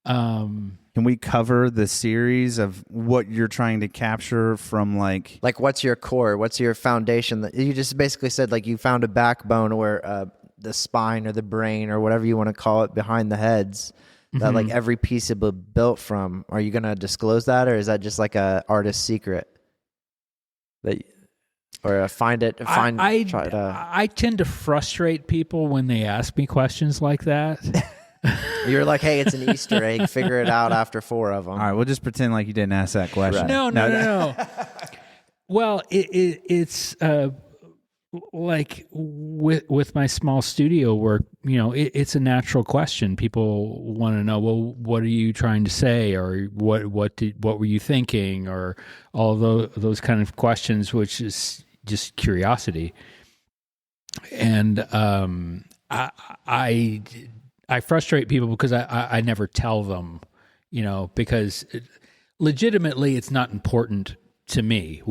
Speaker 1: Can we cover the series of what you're trying to capture from like
Speaker 2: What's your core? What's your foundation? You just basically said you found a backbone or the spine or the brain or whatever you want to call it behind the heads that every piece of it built from. Are you gonna disclose that, or is that just like a artist's secret?
Speaker 3: I tend to frustrate people when they ask me questions like that.
Speaker 2: You're like, hey, it's an Easter egg. Figure it out after 4 of them.
Speaker 1: all right, we'll just pretend like you didn't ask that question.
Speaker 2: Right.
Speaker 3: No. Well, it's like with my small studio work, it's a natural question. People want to know, well, what are you trying to say, or what were you thinking, or all those kind of questions, which is just curiosity. And I frustrate people because I never tell them, because legitimately it's not important to me.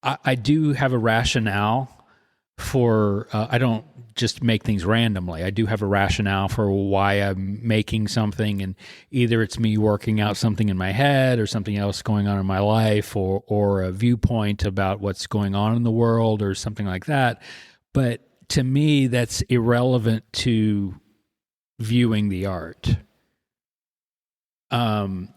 Speaker 3: I do have a rationale for, I don't just make things randomly. I do have a rationale for why I'm making something, and either it's me working out something in my head or something else going on in my life, or a viewpoint about what's going on in the world or something like that. But to me, that's irrelevant to viewing the art.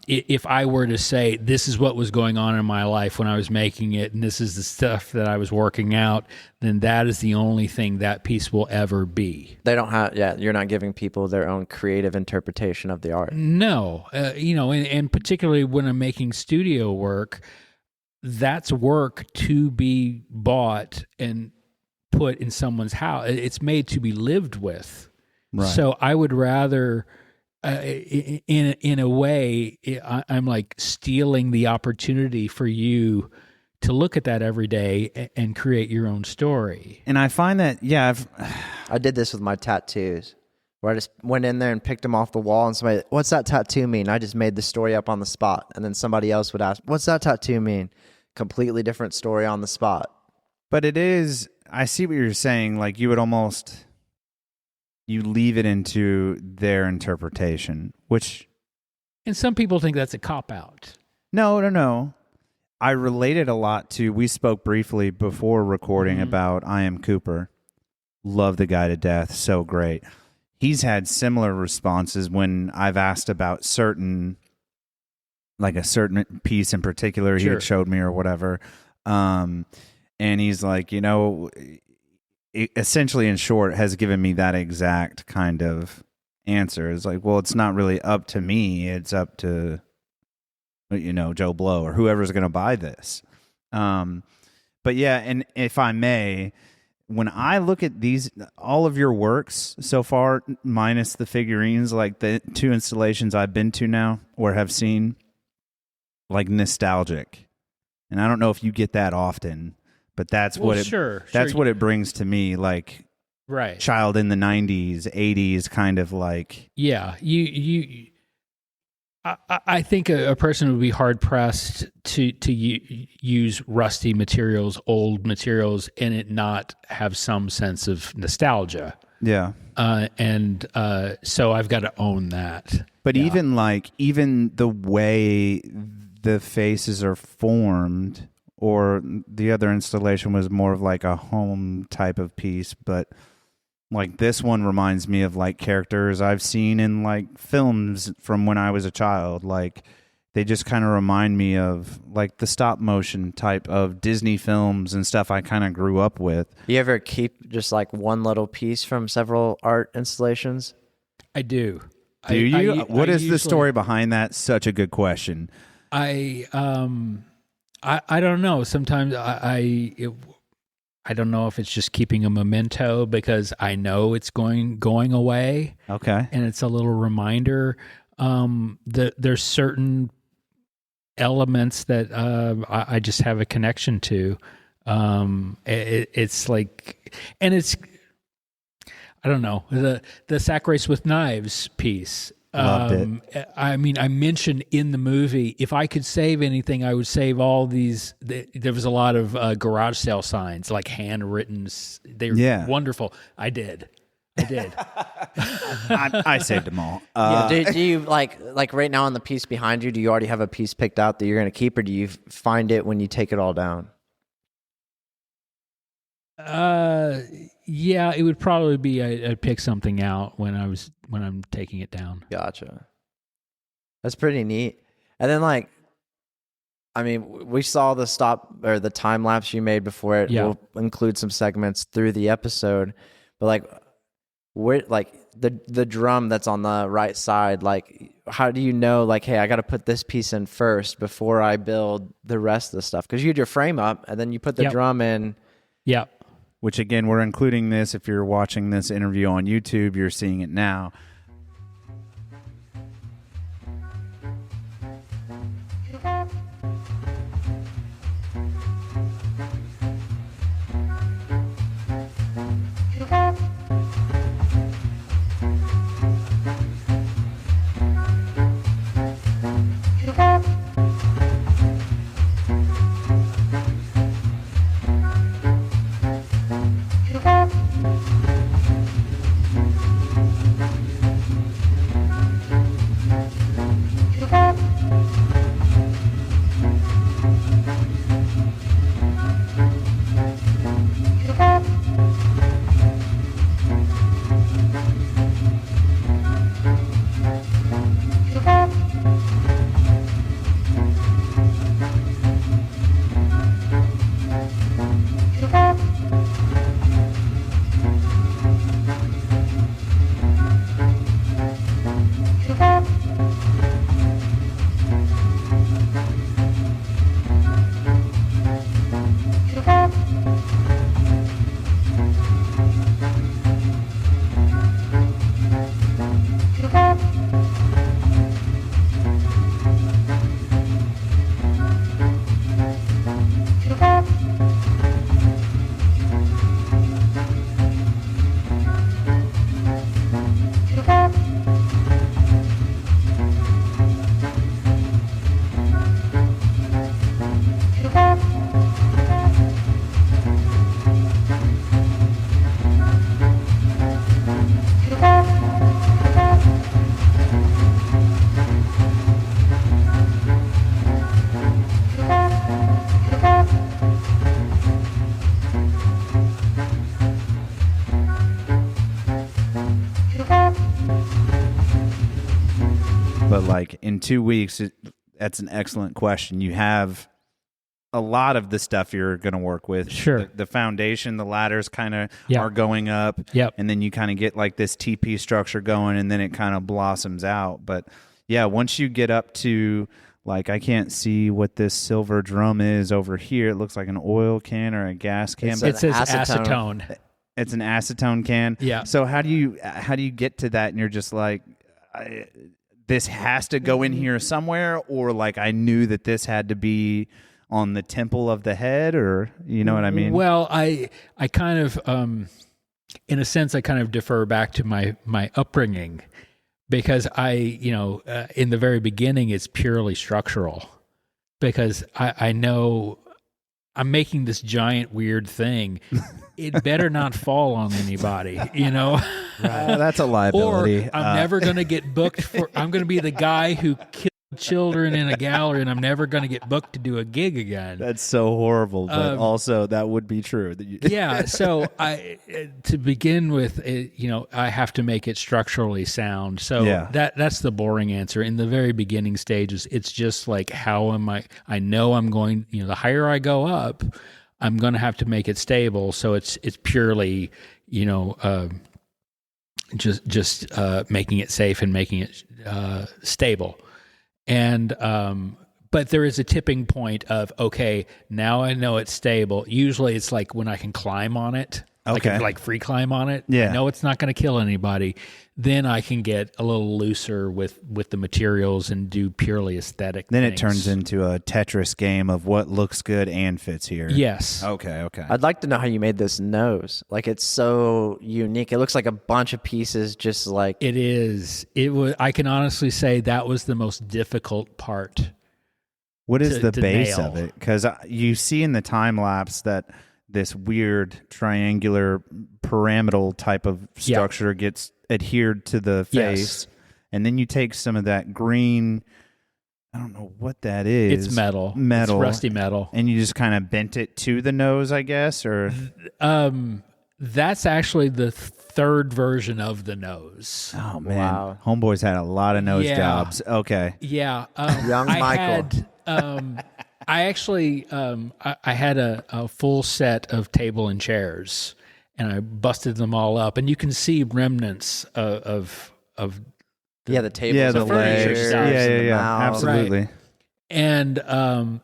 Speaker 3: If I were to say this is what was going on in my life when I was making it, and this is the stuff that I was working out, then that is the only thing that piece will ever be.
Speaker 2: They don't have, you're not giving people their own creative interpretation of the art.
Speaker 3: No, and particularly when I'm making studio work, that's work to be bought and put in someone's house. It's made to be lived with.
Speaker 1: Right.
Speaker 3: So I would rather, in a way, I'm like stealing the opportunity for you to look at that every day and create your own story.
Speaker 1: And I find that,
Speaker 2: I did this with my tattoos, where I just went in there and picked them off the wall, and somebody, what's that tattoo mean? I just made the story up on the spot, and then somebody else would ask, what's that tattoo mean? Completely different story on the spot.
Speaker 1: but it is, I see what you're saying. Like you would almost, you leave it into their interpretation, which.
Speaker 3: And some people think that's a cop-out.
Speaker 1: No. I related a lot to, we spoke briefly before recording about I Am Cooper. Love the guy to death. So great. He's had similar responses when I've asked about certain, like a certain piece in particular he had showed me or whatever. And he's like, essentially in short has given me that exact kind of answer. It's like, well, it's not really up to me. It's up to, Joe Blow or whoever's going to buy this. But yeah, and if I may, when I look at all of your works so far, minus the figurines, like the 2 installations I've been to now or have seen, like nostalgic. And I don't know if you get that often, but that's what it brings to me, like
Speaker 3: right.
Speaker 1: child in the 90s, 80s kind of like.
Speaker 3: Yeah, I think a person would be hard pressed to use rusty materials, old materials, and it not have some sense of nostalgia.
Speaker 1: Yeah.
Speaker 3: So I've got to own that.
Speaker 1: But even the way the faces are formed, or the other installation was more of like a home type of piece, but like this one reminds me of like characters I've seen in like films from when I was a child. Like they just kind of remind me of like the stop motion type of Disney films and stuff I kind of grew up with.
Speaker 2: You ever keep just like one little piece from several art installations?
Speaker 3: I do.
Speaker 1: Do you? What is the story behind that? Such a good question.
Speaker 3: I don't know. Sometimes I don't know if it's just keeping a memento because I know it's going away.
Speaker 1: Okay.
Speaker 3: And it's a little reminder. There's certain elements that I just have a connection to. It's like, and it's, I don't know, the sack race with knives piece.
Speaker 1: Loved it.
Speaker 3: I mean, I mentioned in the movie, if I could save anything, I would save all these. There was a lot of garage sale signs, like handwritten. They were wonderful. I did.
Speaker 1: I saved them all.
Speaker 2: Do you like right now on the piece behind you? Do you already have a piece picked out that you're going to keep, or do you find it when you take it all down?
Speaker 3: Yeah, it would probably be I'd pick something out when I'm taking it down.
Speaker 2: Gotcha. That's pretty neat. And then like, I mean, we saw the stop or the time lapse you made before it.
Speaker 3: Yeah.
Speaker 2: We'll include some segments through the episode, but like, where like the drum that's on the right side, like how do you know like, hey, I got to put this piece in first before I build the rest of the stuff? Because you had your frame up and then you put the drum in.
Speaker 3: Yeah.
Speaker 1: Which, again, we're including this. If you're watching this interview on YouTube, you're seeing it now. But like in 2 weeks, that's an excellent question. You have a lot of the stuff you're going to work with.
Speaker 3: Sure.
Speaker 1: The foundation, the ladders kind of are going up.
Speaker 3: Yep.
Speaker 1: And then you kind of get like this TP structure going, and then it kind of blossoms out. But yeah, once you get up to like, I can't see what this silver drum is over here. It looks like an oil can or a gas can.
Speaker 2: It's
Speaker 1: but
Speaker 3: It says acetone.
Speaker 1: It's an acetone can.
Speaker 3: Yeah.
Speaker 1: So how do you get to that? And you're just like, this has to go in here somewhere, or like I knew that this had to be on the temple of the head, or you know what I mean?
Speaker 3: Well, I kind of, in a sense, I kind of defer back to my upbringing, because in the very beginning, it's purely structural, because I know I'm making this giant weird thing. It better not fall on anybody, you know?
Speaker 1: That's a liability.
Speaker 3: Or I'm never going to get booked I'm going to be the guy who children in a gallery, and I'm never going to get booked to do a gig again.
Speaker 1: That's so horrible, but also that would be true.
Speaker 3: Yeah. So to begin with, I have to make it structurally sound. So that's the boring answer. In the very beginning stages, it's just like, how am I know I'm going, the higher I go up, I'm going to have to make it stable. So it's purely, just making it safe and making it stable. And but there is a tipping point of, okay, now I know it's stable. Usually it's like when I can climb on it, like free climb on it.
Speaker 1: Yeah.
Speaker 3: I know it's not going to kill anybody. Then I can get a little looser with the materials and do purely aesthetic
Speaker 1: Then
Speaker 3: things.
Speaker 1: it turns into a Tetris game of what looks good and fits here.
Speaker 3: Yes.
Speaker 1: Okay.
Speaker 2: I'd like to know how you made this nose. Like, it's so unique. It looks like a bunch of pieces, just like
Speaker 3: It is. It was. I can honestly say that was the most difficult part.
Speaker 1: What is the
Speaker 3: to
Speaker 1: base
Speaker 3: nail.
Speaker 1: of it? Because you see in the time lapse that this weird triangular pyramidal type of structure gets adhered to the face, and then you take some of that green, I don't know what that is.
Speaker 3: It's metal. It's rusty metal.
Speaker 1: And you just kind of bent it to the nose, I guess, or
Speaker 3: That's actually the third version of the nose.
Speaker 1: oh man,
Speaker 2: Wow.
Speaker 1: Homeboys had a lot of nose
Speaker 3: Yeah.
Speaker 1: jobs. Okay,
Speaker 3: Yeah.
Speaker 2: Young Michael.
Speaker 3: I actually I had a full set of table and chairs, and I busted them all up, and you can see remnants of
Speaker 2: the tables,
Speaker 1: yeah, the
Speaker 2: and
Speaker 1: legs,
Speaker 2: chairs
Speaker 1: yeah,
Speaker 2: and the
Speaker 1: yeah,
Speaker 2: mouth.
Speaker 1: absolutely.
Speaker 3: and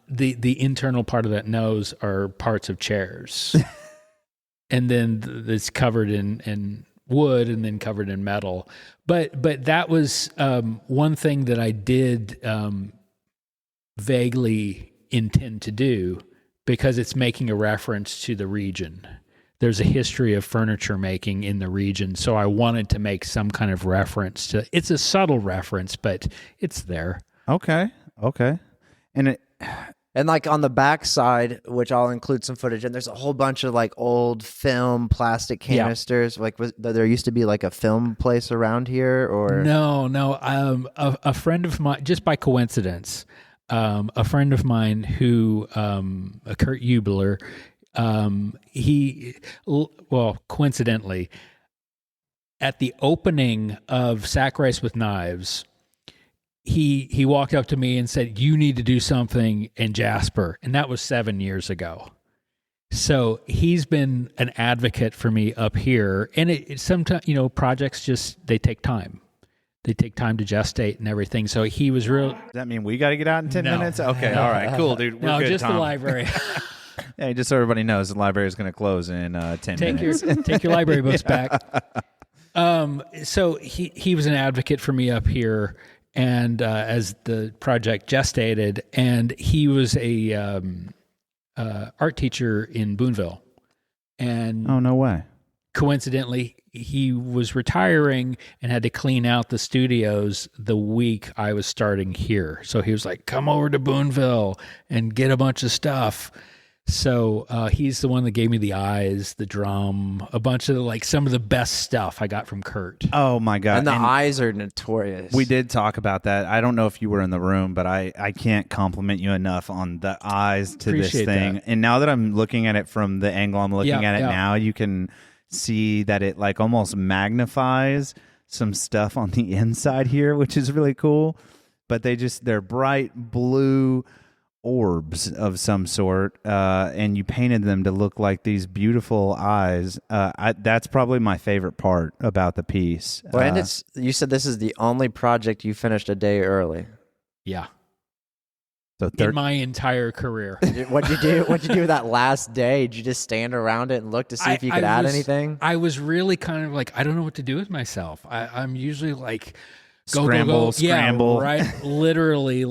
Speaker 3: the internal part of that nose are parts of chairs, and then it's covered in wood and then covered in metal. But that was one thing that I did vaguely intend to do, because it's making a reference to the region. There's a history of furniture making in the region, so I wanted to make some kind of reference to. It's a subtle reference, but it's there.
Speaker 1: Okay, and
Speaker 2: And like on the back side, which I'll include some footage, and there's a whole bunch of like old film plastic canisters. Like, there used to be like a film place around here, or
Speaker 3: No. A friend of mine, just by coincidence, a friend of mine who, Kurt Eubler, coincidentally, at the opening of Sack Rice with Knives, he walked up to me and said, "You need to do something in Jasper," and that was 7 years ago. So he's been an advocate for me up here, and it sometimes, projects they take time. They take time to gestate and everything. So he was real.
Speaker 1: does that mean we got to get out in 10
Speaker 3: No.
Speaker 1: minutes? Okay, all right, cool, dude. We're
Speaker 3: No,
Speaker 1: good,
Speaker 3: just
Speaker 1: Tom.
Speaker 3: the library.
Speaker 1: Hey, just so everybody knows, the library is going to close in 10 minutes.
Speaker 3: Take your library books back. So he was an advocate for me up here, and as the project gestated, and he was a art teacher in Boonville, and
Speaker 1: Oh, no way.
Speaker 3: coincidentally, he was retiring and had to clean out the studios the week I was starting here. So he was like, "Come over to Boonville and get a bunch of stuff." So he's the one that gave me the eyes, the drum, a bunch of some of the best stuff I got from Kurt.
Speaker 1: Oh, my God.
Speaker 2: and the eyes are notorious.
Speaker 1: We did talk about that. I don't know if you were in the room, but I can't compliment you enough on the eyes to
Speaker 3: Appreciate
Speaker 1: this thing.
Speaker 3: that.
Speaker 1: And now that I'm looking at it from the angle I'm looking at it now, you can see that it almost magnifies some stuff on the inside here, which is really cool. But they're bright blue orbs of some sort, and you painted them to look like these beautiful eyes. That's probably my favorite part about the piece.
Speaker 2: Well, and you said this is the only project you finished a day early.
Speaker 3: Yeah.
Speaker 1: So
Speaker 3: In my entire career.
Speaker 2: What'd you do? What'd you do that last day? Did you just stand around it and look to see if you could add anything?
Speaker 3: I was really kind of I don't know what to do with myself. I'm usually go,
Speaker 1: Scramble.
Speaker 3: Yeah, right. Literally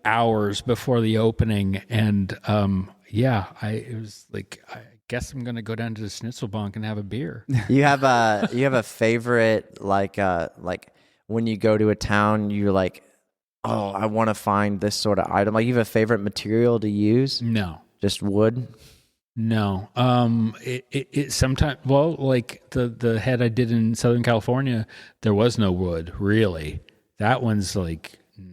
Speaker 3: hours before the opening. And it was I guess I'm going to go down to the Schnitzelbank and have a beer.
Speaker 2: You have a favorite, when you go to a town, you're like, oh, I want to find this sort of item. Like, you have a favorite material to use?
Speaker 3: No.
Speaker 2: Just wood?
Speaker 3: No. It sometimes, the head I did in Southern California, there was no wood, really. That one's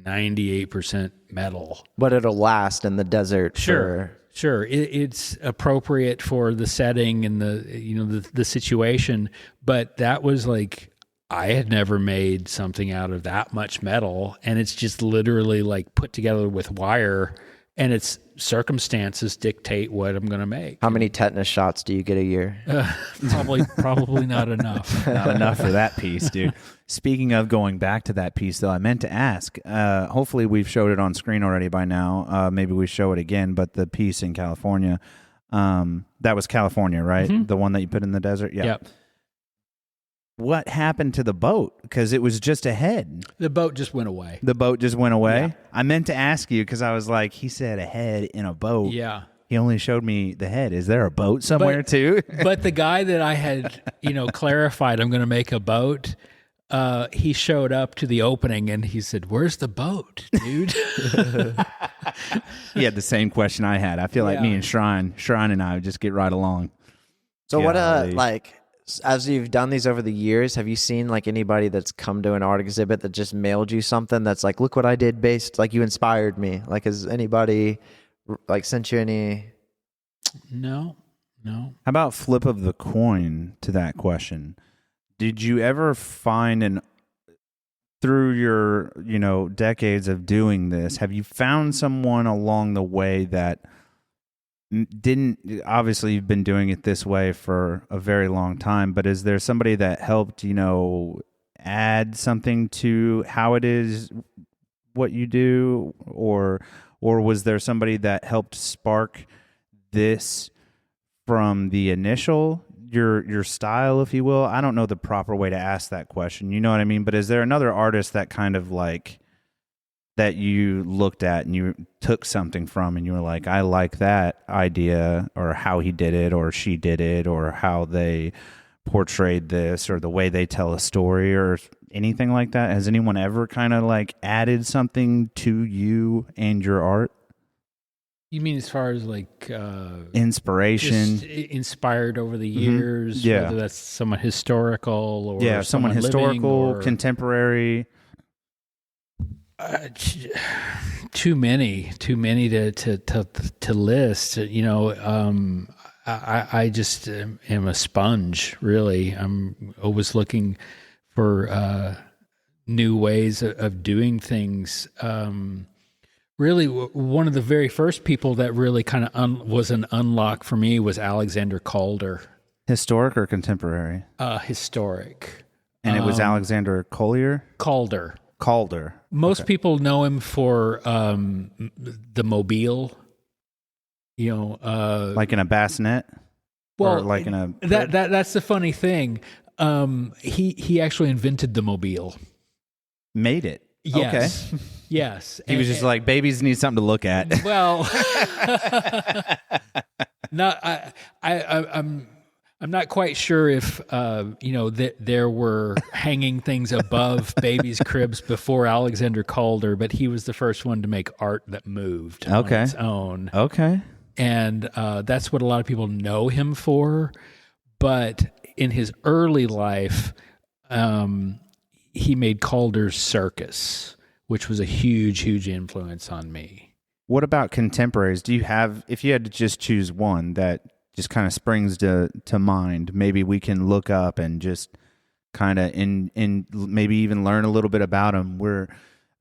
Speaker 3: 98% metal.
Speaker 2: But it'll last in the desert.
Speaker 3: Sure. It's appropriate for the setting and the situation. But that was like, I had never made something out of that much metal, and it's just literally like put together with wire, and its circumstances dictate what I'm going to make.
Speaker 2: How many tetanus shots do you get a year?
Speaker 3: Probably not enough.
Speaker 1: Not enough for that piece, dude. Speaking of going back to that piece, though, I meant to ask. Hopefully, we've showed it on screen already by now. Maybe we show it again. But the piece in California, that was California, right?
Speaker 3: Mm-hmm.
Speaker 1: The one that you put in the desert. Yeah.
Speaker 3: Yep.
Speaker 1: What happened to the boat? Because it was just a head.
Speaker 3: The boat just went away.
Speaker 1: The boat just went away?
Speaker 3: Yeah.
Speaker 1: I meant to ask you because I was like, he said a head in a boat.
Speaker 3: Yeah.
Speaker 1: He only showed me the head. Is there a boat somewhere too?
Speaker 3: But the guy that I had, clarified I'm going to make a boat, he showed up to the opening and he said, "Where's the boat, dude?"
Speaker 1: He had the same question I had. I feel like me and Shrine and I would just get right along.
Speaker 2: So what, as you've done these over the years, have you seen like anybody that's come to an art exhibit that just mailed you something that's like, look what I did based, like you inspired me? Like, has anybody like sent you any?
Speaker 3: No.
Speaker 1: How about flip of the coin to that question? Did you ever find through your, decades of doing this, have you found someone along the way that obviously you've been doing it this way for a very long time, but is there somebody that helped, add something to how it is what you do, or was there somebody that helped spark this from the initial, your style, if you will? I don't know the proper way to ask that question. You know what I mean? But is there another artist that kind of like that you looked at and you took something from and you were like, I like that idea, or how he did it or she did it, or how they portrayed this, or the way they tell a story, or anything like that? Has anyone ever kind of like added something to you and your art?
Speaker 3: You mean as far as like
Speaker 1: inspiration,
Speaker 3: just inspired over the years?
Speaker 1: Yeah.
Speaker 3: Whether that's someone historical or
Speaker 1: someone historical, or contemporary.
Speaker 3: Too many to list. I just am a sponge, really. I'm always looking for new ways of doing things. Really, one of the very first people that really kind of was an unlock for me was Alexander Calder.
Speaker 1: Historic or contemporary?
Speaker 3: Historic.
Speaker 1: And it was Alexander Calder? Calder.
Speaker 3: Most people know him for the Mobile.
Speaker 1: Like in a bassinet?
Speaker 3: Well,
Speaker 1: or like in a
Speaker 3: that's the funny thing. He actually invented the Mobile.
Speaker 1: Made it.
Speaker 3: Yes.
Speaker 1: Okay.
Speaker 3: Yes.
Speaker 1: He was just like, babies need something to look at.
Speaker 3: Well, I'm not quite sure if there were hanging things above babies' cribs before Alexander Calder, but he was the first one to make art that moved on its own.
Speaker 1: Okay.
Speaker 3: And that's what a lot of people know him for. But in his early life, he made Calder's Circus, which was a huge, huge influence on me.
Speaker 1: What about contemporaries? Do you have, if you had to just choose one that just kind of springs to mind, maybe we can look up and just kind of in maybe even learn a little bit about them? We're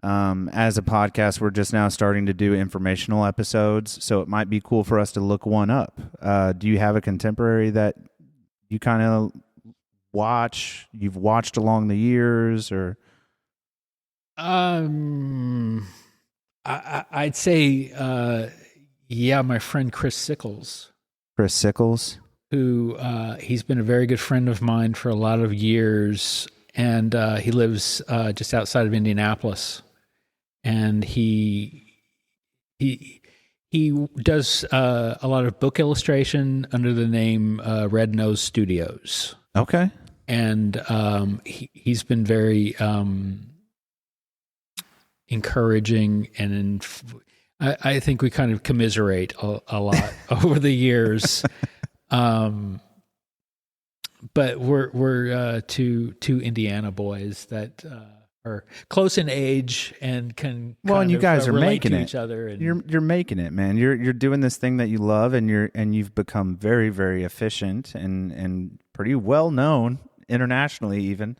Speaker 1: as a podcast, we're just now starting to do informational episodes, so it might be cool for us to look one up. Do you have a contemporary that you kind of you've watched along the years, or?
Speaker 3: I'd say, my friend Chris Sickles.
Speaker 1: Chris Sickles,
Speaker 3: who he's been a very good friend of mine for a lot of years, and he lives just outside of Indianapolis, and he does a lot of book illustration under the name Red Nose Studios.
Speaker 1: Okay,
Speaker 3: and he's been very encouraging, and I think we kind of commiserate a lot over the years. But we're two Indiana boys that are close in age and can
Speaker 1: and you guys are
Speaker 3: relate
Speaker 1: making
Speaker 3: to
Speaker 1: it.
Speaker 3: each other. And
Speaker 1: You're making it, man. You're doing this thing that you love, and you've become very, very efficient and pretty well known internationally, even.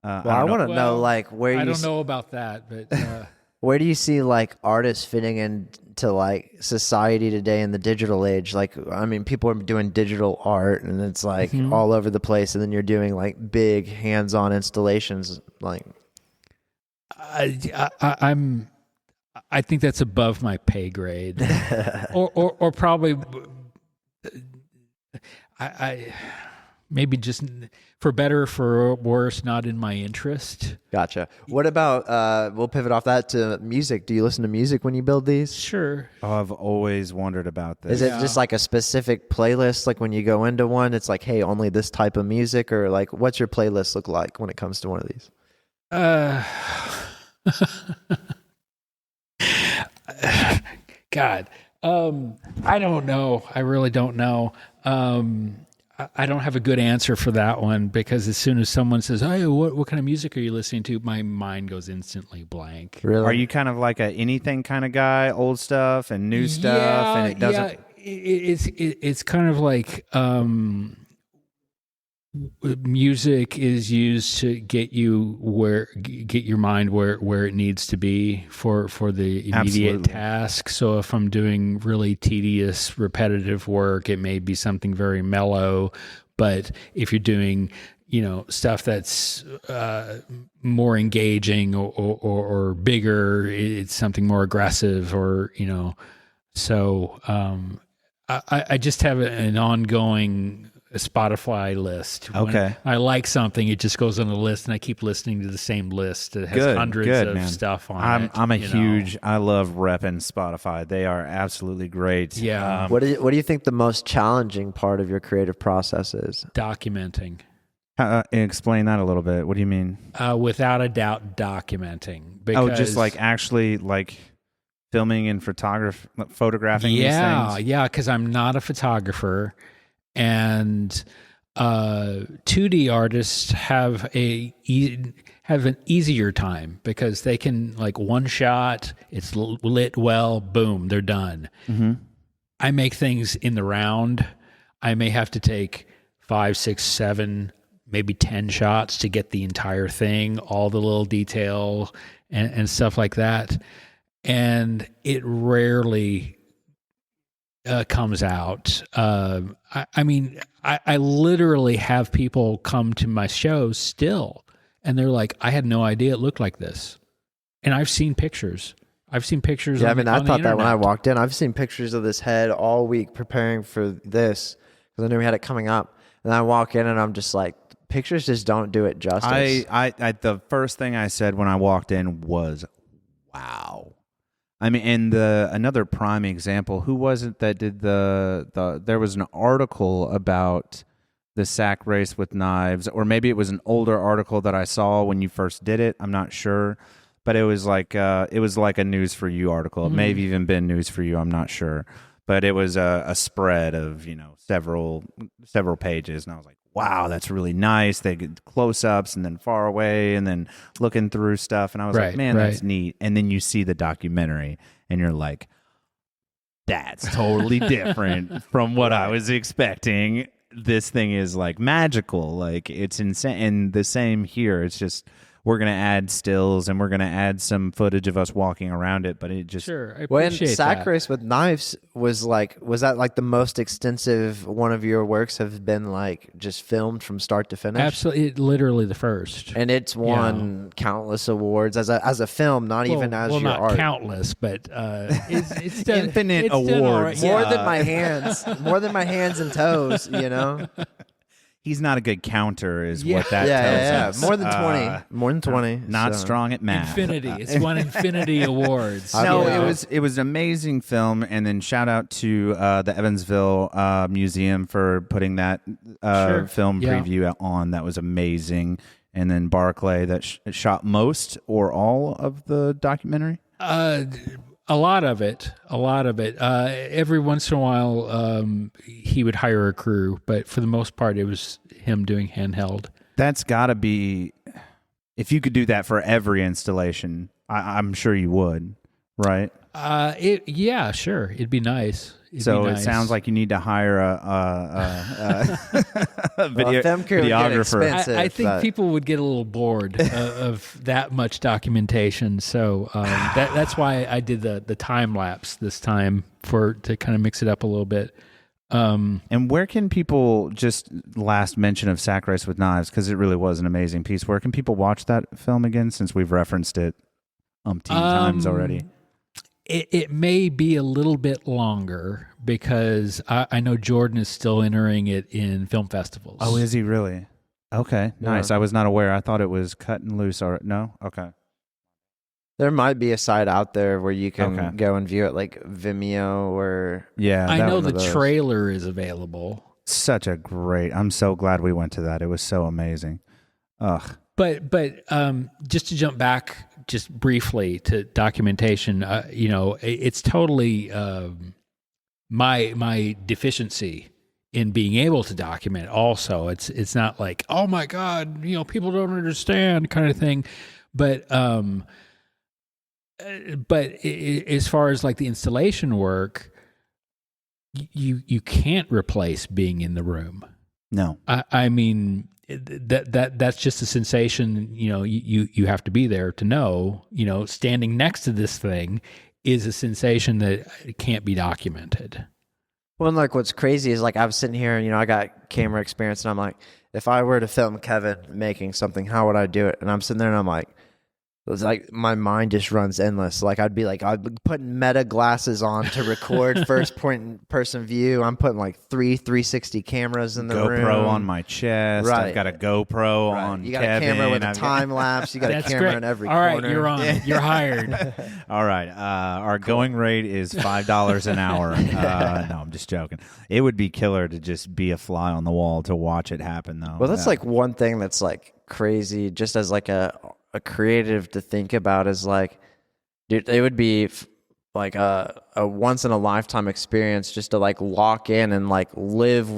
Speaker 2: Well, I want to know, like, where
Speaker 3: I
Speaker 2: you
Speaker 3: don't know about that, but
Speaker 2: where do you see like artists fitting into like society today in the digital age? Like, I mean, people are doing digital art, and it's like all over the place, and then you're doing like big hands-on installations, like.
Speaker 3: I think that's above my pay grade, or probably I maybe just for better or for worse, not in my interest.
Speaker 2: Gotcha. What about we'll pivot off that to music. Do you listen to music when you build these?
Speaker 3: Sure.
Speaker 1: Oh, I've always wondered about this.
Speaker 2: Is it just like a specific playlist? Like when you go into one, it's like, hey, only this type of music, or like, what's your playlist look like when it comes to one of these?
Speaker 3: God, I don't know. I really don't know. I don't have a good answer for that one, because as soon as someone says, "Hey, what kind of music are you listening to?" my mind goes instantly blank.
Speaker 2: Really?
Speaker 1: Are you kind of like a anything kind of guy, old stuff and new stuff, and it doesn't?
Speaker 3: Yeah, it's kind of like music is used to get your mind where it needs to be for the immediate
Speaker 1: Absolutely.
Speaker 3: task. So if I'm doing really tedious, repetitive work, it may be something very mellow. But if you're doing, stuff that's more engaging or bigger, it's something more aggressive, or So I just have an ongoing Spotify list.
Speaker 1: Okay.
Speaker 3: When I like something, it just goes on the list, and I keep listening to the same list that has hundreds of
Speaker 1: man.
Speaker 3: stuff on it.
Speaker 1: I'm a huge. I love repping Spotify. They are absolutely great.
Speaker 3: Yeah.
Speaker 2: What do you think the most challenging part of your creative process is?
Speaker 3: Documenting.
Speaker 1: Explain that a little bit. What do you mean?
Speaker 3: Without a doubt, documenting. Because,
Speaker 1: Just like actually like filming and photographing these things?
Speaker 3: Yeah, because I'm not a photographer. And 2D artists have an easier time, because they can, like, one shot, it's lit well, boom, they're done.
Speaker 1: Mm-hmm.
Speaker 3: I make things in the round. I may have to take 5, 6, 7, maybe 10 shots to get the entire thing, all the little detail and stuff like that. And it rarely comes out. I mean, I literally have people come to my shows still, and they're like, "I had no idea it looked like this," and I've seen pictures.
Speaker 2: Yeah,
Speaker 3: I
Speaker 2: I thought that when I walked in. I've seen pictures of this head all week preparing for this, because I knew we had it coming up. And I walk in and I'm just like, pictures just don't do it justice.
Speaker 1: I the first thing I said when I walked in was, "Wow." I mean, and another prime example, who was it that did there was an article about the sack race with knives, or maybe it was an older article that I saw when you first did it. I'm not sure, but it was like a News for You article. It may have even been News for You. I'm not sure, but it was a spread of several pages, and I was like, wow, that's really nice. They get close-ups and then far away and then looking through stuff. And I was like, man, that's neat. And then you see the documentary and you're like, that's totally different from what I was expecting. This thing is like magical. Like, it's insane. And the same here. It's just, we're going to add stills and we're going to add some footage of us walking around it, but it just...
Speaker 3: Sure, I
Speaker 2: when
Speaker 3: appreciate
Speaker 2: Sack
Speaker 3: that.
Speaker 2: Race with Knives was that like the most extensive one of your works have been, like, just filmed from start to finish?
Speaker 3: Absolutely, literally the first.
Speaker 2: And it's won countless awards as a film, not even as your
Speaker 3: not
Speaker 2: art.
Speaker 3: countless, but it's done,
Speaker 1: Infinite
Speaker 3: it's done all right.
Speaker 1: awards.
Speaker 2: More
Speaker 3: Yeah.
Speaker 2: than my hands and toes,
Speaker 1: He's not a good counter, is what that
Speaker 2: Yeah.
Speaker 1: tells us.
Speaker 2: More than 20. More than 20.
Speaker 1: Not
Speaker 2: so.
Speaker 1: strong at math.
Speaker 3: Infinity. It's won Infinity Awards.
Speaker 1: No,
Speaker 2: Yeah.
Speaker 1: it was an amazing film, and then shout out to the Evansville Museum for putting that film preview on. That was amazing. And then Barclay that shot most or all of the documentary.
Speaker 3: A lot of it. Every once in a while, he would hire a crew, but for the most part, it was him doing handheld.
Speaker 1: That's got to be... If you could do that for every installation, I'm sure you would, right?
Speaker 3: Yeah, sure. It'd be nice.
Speaker 1: It sounds like you need to hire a
Speaker 2: film crew would get
Speaker 1: videographer.
Speaker 2: expensive,
Speaker 3: I think
Speaker 2: but-
Speaker 3: people would get a little bored of that much documentation. So that's why I did the time lapse this time to kind of mix it up a little bit.
Speaker 1: And where can people, just last mention of Sacrifice with Knives, because it really was an amazing piece. Where can people watch that film again, since we've referenced it umpteen times already?
Speaker 3: It may be a little bit longer because I know Jordan is still entering it in film festivals.
Speaker 1: Oh, is he really? Okay, nice.
Speaker 2: Yeah.
Speaker 1: I was not aware. I thought it was cut and loose. Or no? Okay.
Speaker 2: There might be a site out there where you can
Speaker 1: Okay.
Speaker 2: go and view it, like Vimeo or...
Speaker 1: Yeah,
Speaker 3: I
Speaker 1: that
Speaker 3: know
Speaker 1: was
Speaker 3: the
Speaker 2: of those.
Speaker 3: trailer is available.
Speaker 1: such a great. I'm so glad we went to that. It was so amazing. Ugh.
Speaker 3: But just to jump back just briefly to documentation, it's totally my deficiency in being able to document. Also, it's not like, oh my God, people don't understand kind of thing. But as far as like the installation work, you can't replace being in the room.
Speaker 1: No.
Speaker 3: I mean, that's just a sensation. You have to be there to know. Standing next to this thing is a sensation that can't be documented.
Speaker 2: Well, and like what's crazy is like I was sitting here and I got camera experience and I'm like, if I were to film Kevin making something, how would I do it? And I'm sitting there and I'm like, it's like my mind just runs endless. Like I'd be putting meta glasses on to record first person view. I'm putting like 360 cameras in the room.
Speaker 1: GoPro on my chest.
Speaker 2: Right.
Speaker 1: I've got a GoPro on
Speaker 2: You got
Speaker 1: Kevin.
Speaker 2: a camera with a
Speaker 1: I've got-
Speaker 2: time lapse. You got a
Speaker 3: That's
Speaker 2: camera
Speaker 3: great.
Speaker 2: in every
Speaker 3: All right,
Speaker 2: corner.
Speaker 3: you're on. You're hired.
Speaker 1: All right. Our going rate is $5 an hour. No, I'm just joking. It would be killer to just be a fly on the wall to watch it happen, though.
Speaker 2: Well, that's like one thing that's like crazy, just as like a creative to think about is like, dude, it would be like a once in a lifetime experience just to like lock in and like live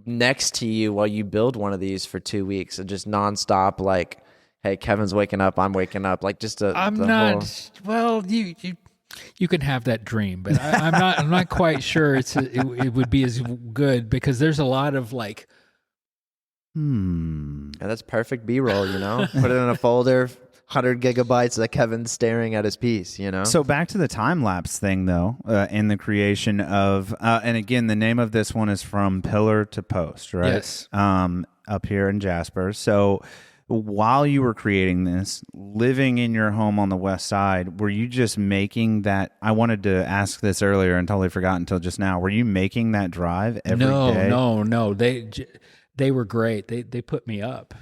Speaker 2: next to you while you build one of these for 2 weeks and just nonstop. Like, hey, Kevin's waking up, I'm waking up. Like just
Speaker 3: I'm not. Well, you can have that dream, but I'm not quite sure it would be as good because there's a lot of like.
Speaker 2: Yeah, that's perfect B-roll, Put it in a folder, 100 gigabytes of Kevin staring at his piece,
Speaker 1: So back to the time lapse thing, though, in the creation of, and again, the name of this one is From Pillar to Post, right?
Speaker 3: Yes.
Speaker 1: Up here in Jasper. So while you were creating this, living in your home on the west side, were you just making that? I wanted to ask this earlier and totally forgot until just now. Were you making that drive every day?
Speaker 3: No. They were great. They put me up.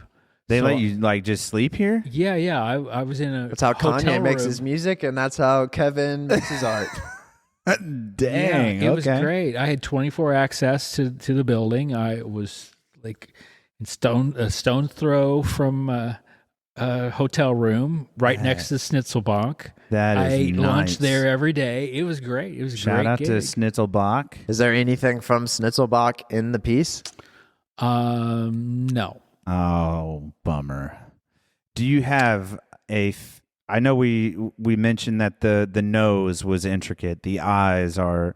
Speaker 1: They
Speaker 3: So-
Speaker 1: let you like just sleep here?
Speaker 3: Yeah. I was in a.
Speaker 2: That's how
Speaker 3: hotel
Speaker 2: Kanye makes
Speaker 3: room.
Speaker 2: his music, and that's how Kevin makes his art.
Speaker 1: Dang,
Speaker 3: Yeah, it was
Speaker 1: okay.
Speaker 3: great. I had 24 access to the building. I was like in a stone's throw from a hotel room right next to Schnitzelbank.
Speaker 1: That is
Speaker 3: I ate
Speaker 1: nice.
Speaker 3: lunch there every day. It was great. It was a
Speaker 1: Shout
Speaker 3: great
Speaker 1: out
Speaker 3: gig.
Speaker 1: to Schnitzelbach.
Speaker 2: Is there anything from Schnitzelbach in the piece?
Speaker 3: No.
Speaker 1: Oh, bummer. Do you have I know we mentioned that the nose was intricate. The eyes are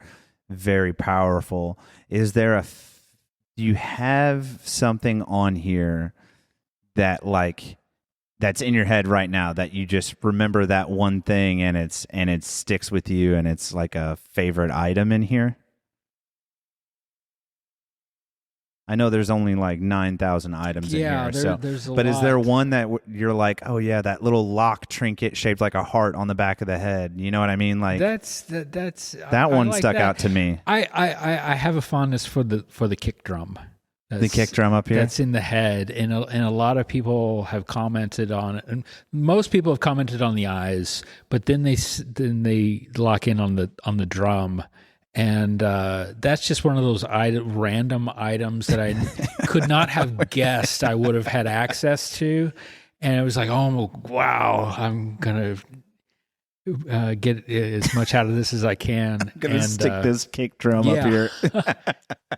Speaker 1: very powerful. Is there do you have something on here that that's in your head right now that you just remember that one thing and it sticks with you and it's like a favorite item in here? I know there's only like 9,000 items in here.
Speaker 3: there's a
Speaker 1: but is there
Speaker 3: lot.
Speaker 1: one that you're like, oh yeah, that little lock trinket shaped like a heart on the back of the head? You know what I mean? Like
Speaker 3: That's
Speaker 1: that one
Speaker 3: like
Speaker 1: stuck
Speaker 3: that.
Speaker 1: out to me.
Speaker 3: I have a fondness for the kick drum.
Speaker 1: The kick drum up here.
Speaker 3: That's in the head, and a lot of people have commented on it. And most people have commented on the eyes, but then they lock in on the drum, and that's just one of those random items that I could not have guessed I would have had access to, and it was like, oh wow, I'm gonna get as much out of this as I can.
Speaker 1: I'm gonna stick this kick drum up here.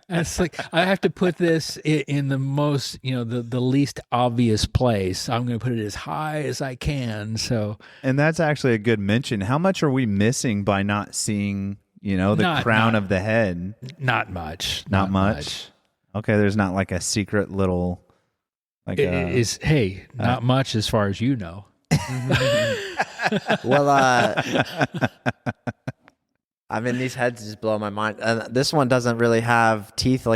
Speaker 3: And it's like, I have to put this in the most, the least obvious place. I'm going to put it as high as I can. So,
Speaker 1: And that's actually a good mention. How much are we missing by not seeing, the crown of the head?
Speaker 3: Not much.
Speaker 1: Not much. Okay, there's not like a secret little, like
Speaker 3: not much as far as you know.
Speaker 2: Well, I mean, these heads just blow my mind. And this one doesn't really have teeth.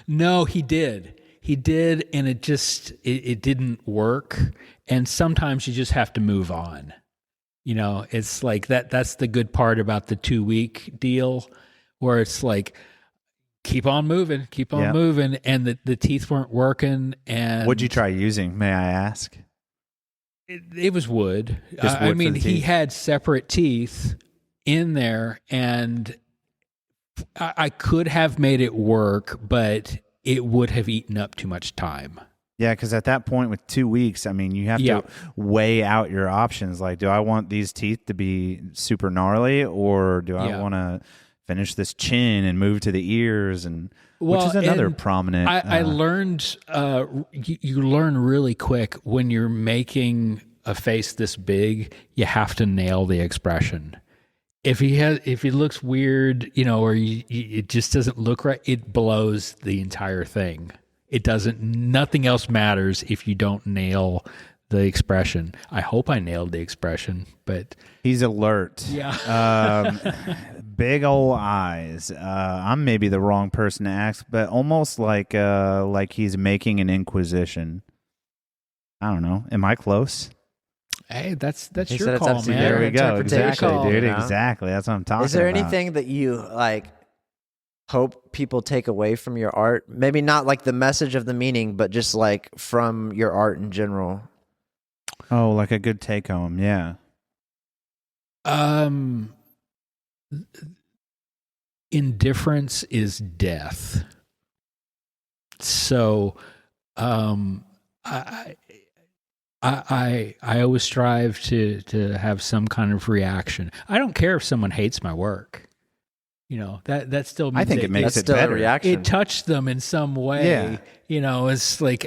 Speaker 3: No, he did. And it just, it didn't work. And sometimes you just have to move on. It's like that's the good part about the 2-week deal, where it's like, keep on moving. And the teeth weren't working. And
Speaker 1: what'd you try using, may I ask?
Speaker 3: It was wood.
Speaker 1: Just wood for the
Speaker 3: he
Speaker 1: teeth?
Speaker 3: had separate teeth in there, and I could have made it work, but it would have eaten up too much time.
Speaker 1: Yeah, because at that point with 2 weeks, I mean, you have to weigh out your options. Like, do I want these teeth to be super gnarly, or do I want to finish this chin and move to the ears, which is another prominent.
Speaker 3: I learned you learn really quick when you're making a face this big, you have to nail the expression. If he looks weird, or it just doesn't look right, it blows the entire thing. It doesn't. Nothing else matters if you don't nail the expression. I hope I nailed the expression, but
Speaker 1: he's alert.
Speaker 3: Yeah.
Speaker 1: Big old eyes. I'm maybe the wrong person to ask, but almost like he's making an inquisition. I don't know. Am I close?
Speaker 3: Hey, that's
Speaker 2: He
Speaker 3: your
Speaker 2: said it's
Speaker 3: call,
Speaker 2: up to
Speaker 3: man.
Speaker 2: your
Speaker 1: There we go.
Speaker 2: interpretation,
Speaker 1: Exactly, dude.
Speaker 2: you know?
Speaker 1: Exactly. That's what I'm talking about.
Speaker 2: Is there anything that you hope people take away from your art? Maybe not like the message of the meaning, but just like from your art in general.
Speaker 1: Oh, like a good take home. Yeah.
Speaker 3: Indifference is death. So, I always strive to have some kind of reaction. I don't care if someone hates my work. That still means
Speaker 1: I think it makes
Speaker 2: That's
Speaker 1: it
Speaker 2: still
Speaker 1: better.
Speaker 2: a reaction.
Speaker 3: it touched them in some way.
Speaker 1: Yeah.
Speaker 3: It's like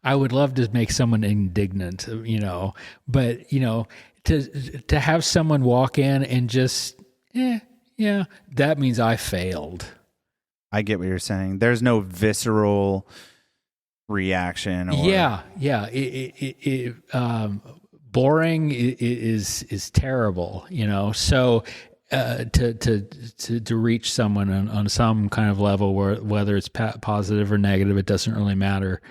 Speaker 3: I would love to make someone indignant, but to have someone walk in and just that means I failed.
Speaker 1: I get what you're saying. There's no visceral reaction. Or...
Speaker 3: Boring is terrible, So to reach someone on some kind of level, whether it's positive or negative, it doesn't really matter.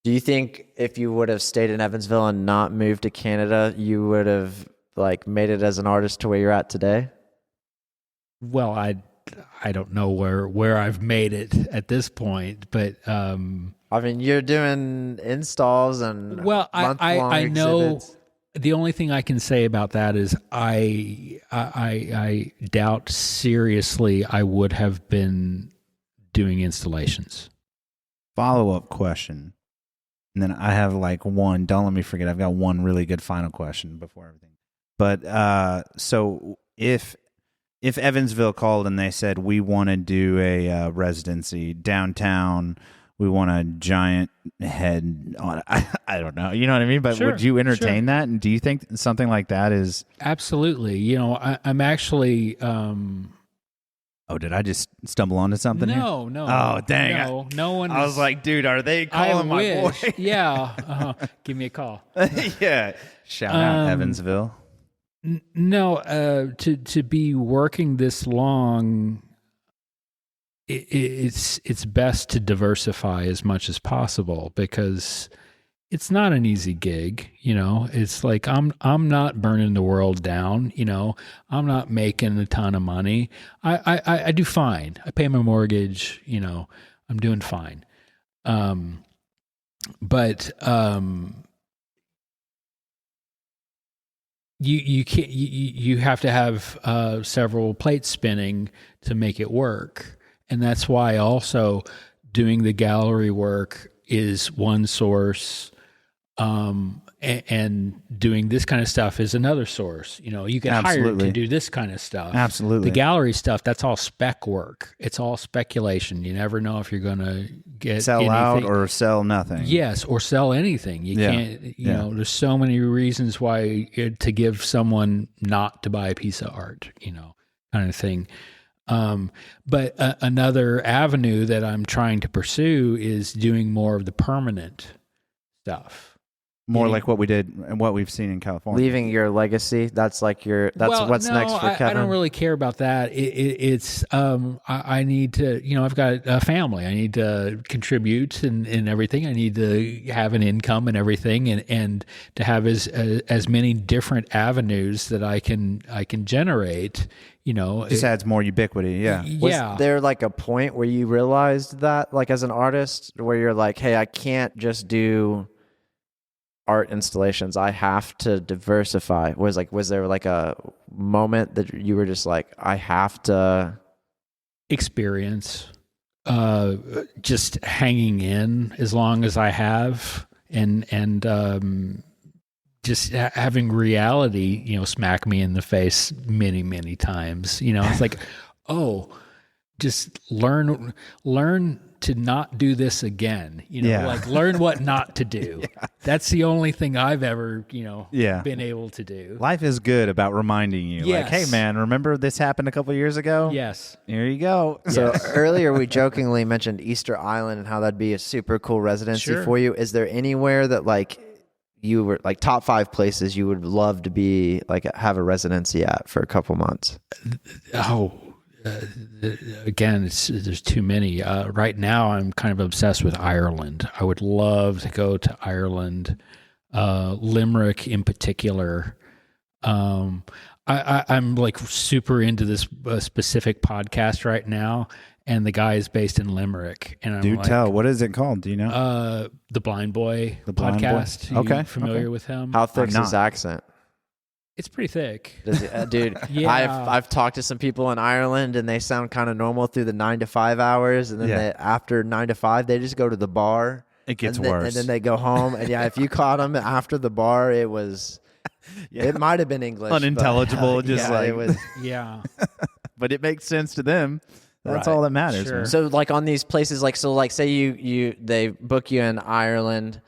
Speaker 2: Do you think if you would have stayed in Evansville and not moved to Canada, you would have made it as an artist to where you're at today?
Speaker 3: Well, I don't know where I've made it at this point, but
Speaker 2: I mean, you're doing installs and
Speaker 3: I know
Speaker 2: exhibits.
Speaker 3: the only thing I can say about that is I doubt seriously I would have been doing installations.
Speaker 1: Follow-up question. And then I have one. Don't let me forget. I've got one really good final question before everything. But so if Evansville called and they said, we want to do a residency downtown, we want a giant head on it. I don't know. You know what I mean? But
Speaker 3: Sure,
Speaker 1: would you entertain
Speaker 3: sure.
Speaker 1: that? And do you think something like that is...
Speaker 3: Absolutely. I'm actually...
Speaker 1: Oh, did I just stumble onto something here?
Speaker 3: No.
Speaker 1: Oh, dang.
Speaker 3: No one.
Speaker 1: I was like, dude, are they calling my
Speaker 3: wish.
Speaker 1: boy?
Speaker 3: Yeah. Give me a call.
Speaker 1: Yeah. Shout out Evansville.
Speaker 3: No, to be working this long, it's best to diversify as much as possible, because it's not an easy gig. It's like I'm not burning the world down. I'm not making a ton of money. I do fine. I pay my mortgage. I'm doing fine. But you can't. You have to have several plates spinning to make it work, and that's why also doing the gallery work is one source. And doing this kind of stuff is another source. You get hired to do this kind of stuff.
Speaker 1: Absolutely.
Speaker 3: The gallery stuff, that's all spec work. It's all speculation. You never know if you're going to
Speaker 1: sell
Speaker 3: anything.
Speaker 1: out or sell nothing.
Speaker 3: Yes, or sell anything. You can't, there's so many reasons why to give someone not to buy a piece of art, kind of thing. But another avenue that I'm trying to pursue is doing more of the permanent stuff.
Speaker 1: More like what we did and what we've seen in California.
Speaker 2: Leaving your legacy. That's like what's next for Kevin.
Speaker 3: I don't really care about that. I need to, I've got a family. I need to contribute and everything. I need to have an income and everything, and to have as many different avenues that I can generate.
Speaker 1: Just adds more ubiquity. Yeah.
Speaker 2: Was there like a point where you realized that, like as an artist, where you're like, hey, I can't just do art installations, I have to diversify? Was there like a moment that you were just like, I have to
Speaker 3: experience just hanging in as long as I have, and just having reality smack me in the face many, many times. It's like, just learn to not do this again, like learn what not to do. That's the only thing I've ever, been able to do.
Speaker 1: Life is good about reminding you, like, hey man, remember this happened a couple years ago?
Speaker 3: Yes.
Speaker 1: Here you go.
Speaker 2: So earlier we jokingly mentioned Easter Island and how that'd be a super cool residency for you. Is there anywhere that like you were like top 5 places you would love to be like have a residency at for a couple months?
Speaker 3: Again, there's too many. Right now, I'm kind of obsessed with Ireland. I would love to go to Ireland, Limerick in particular. I'm like super into this specific podcast right now, and the guy is based in Limerick. And I'm
Speaker 1: tell. What is it called? Do you know?
Speaker 3: The Blind Boy
Speaker 1: Podcast.
Speaker 3: podcast.
Speaker 1: Okay.
Speaker 3: You familiar with him?
Speaker 2: How thick's his accent?
Speaker 3: It's pretty thick.
Speaker 2: Dude, I've talked to some people in Ireland, and they sound kind of normal through the 9 to 5 hours, and then after 9 to 5, they just go to the bar.
Speaker 1: It gets worse.
Speaker 2: And then they go home, and if you caught them after the bar, it was, it might have been English.
Speaker 1: Unintelligible,
Speaker 2: it was.
Speaker 1: But it makes sense to them. That's all that matters.
Speaker 3: Sure.
Speaker 2: So like on these places, say they book you in Ireland.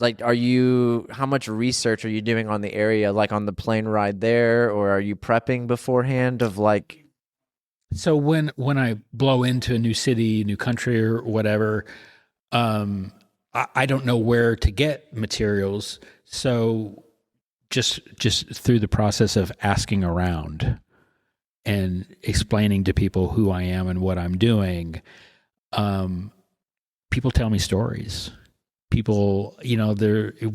Speaker 2: Like, how much research are you doing on the area, like on the plane ride there, or are you prepping beforehand of like?
Speaker 3: So when I blow into a new city, new country or whatever, I don't know where to get materials. So just through the process of asking around and explaining to people who I am and what I'm doing, people tell me stories. People,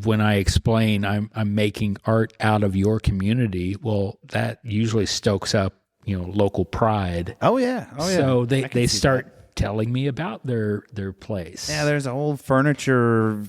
Speaker 3: when I explain I'm making art out of your community, well, that usually stokes up, local pride.
Speaker 1: Oh yeah.
Speaker 3: So they start telling me about their place.
Speaker 1: Yeah, there's an old furniture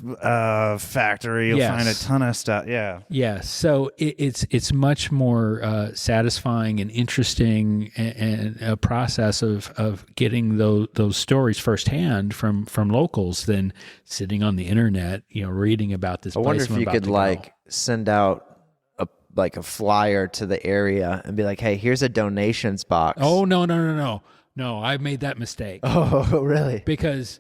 Speaker 1: factory. You'll find a ton of stuff. Yeah.
Speaker 3: Yeah. So it's much more satisfying and interesting, and a process of getting those stories firsthand from locals than sitting on the internet, reading about this place.
Speaker 2: I wonder if you could send out a flyer to the area and be like, hey, here's a donations box.
Speaker 3: Oh, no, I made that mistake.
Speaker 2: Oh, really?
Speaker 3: Because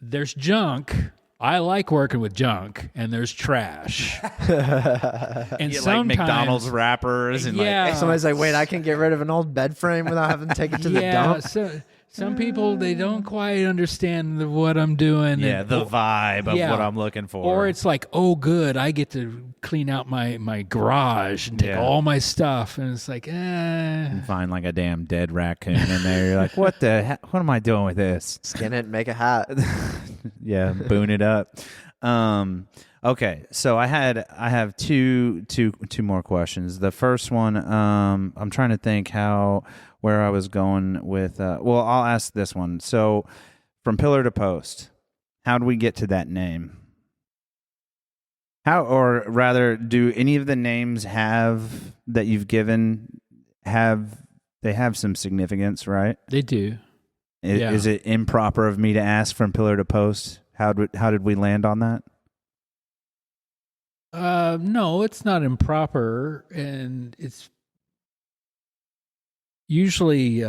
Speaker 3: there's junk. I like working with junk, and there's trash. And
Speaker 1: you
Speaker 3: sometimes,
Speaker 1: like McDonald's wrappers, and
Speaker 2: somebody's like, wait, I can get rid of an old bed frame without having to take it to the dump.
Speaker 3: So some people, they don't quite understand what I'm doing.
Speaker 1: Yeah, the vibe of what I'm looking for.
Speaker 3: Or it's like, oh, good, I get to clean out my garage and take all my stuff. And it's like,
Speaker 1: You find like a damn dead raccoon in there. You're like, what am I doing with this?
Speaker 2: Skin it, make a hat.
Speaker 1: Yeah, boon it up. Okay, so I have two more questions. The first one, I'm trying to think where I was going with. I'll ask this one. So, from pillar to post, how do we get to that name? Or rather, do any of the names that you've given have some significance, right?
Speaker 3: They do.
Speaker 1: Is it improper of me to ask from pillar to post? How did we land on that?
Speaker 3: No, it's not improper, and it's usually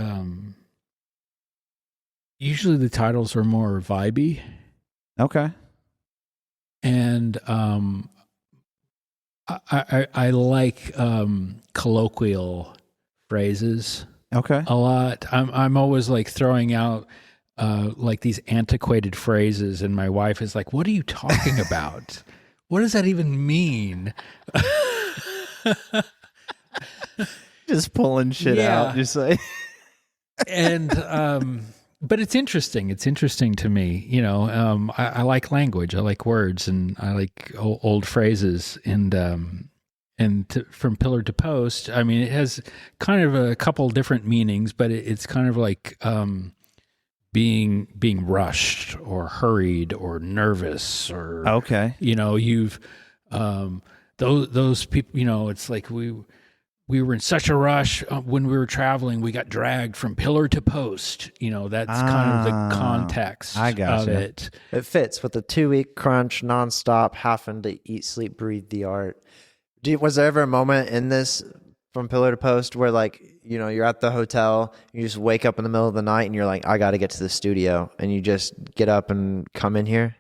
Speaker 3: usually the titles are more vibey,
Speaker 1: Okay.
Speaker 3: and I like colloquial phrases
Speaker 1: Okay.
Speaker 3: a lot. I'm always like throwing out like these antiquated phrases, and my wife is like, "What are you talking about? What does that even mean?"
Speaker 1: Just pulling shit
Speaker 3: Yeah.
Speaker 1: out. Just like
Speaker 3: And but it's interesting. It's interesting to me. I like language. I like words, and I like old phrases. And from pillar to post, I mean, it has kind of a couple different meanings, but it's kind of like being rushed or hurried or nervous or
Speaker 1: okay.
Speaker 3: you've those people. It's like we were in such a rush when we were traveling. We got dragged from pillar to post. That's kind of the context
Speaker 1: I
Speaker 3: of
Speaker 1: gotcha.
Speaker 3: it.
Speaker 2: It fits with the 2-week crunch, nonstop, having to eat, sleep, breathe the art. Was there ever a moment in this from pillar to post where, like, you're at the hotel, you just wake up in the middle of the night and you're like, I got to get to the studio, and you just get up and come in here?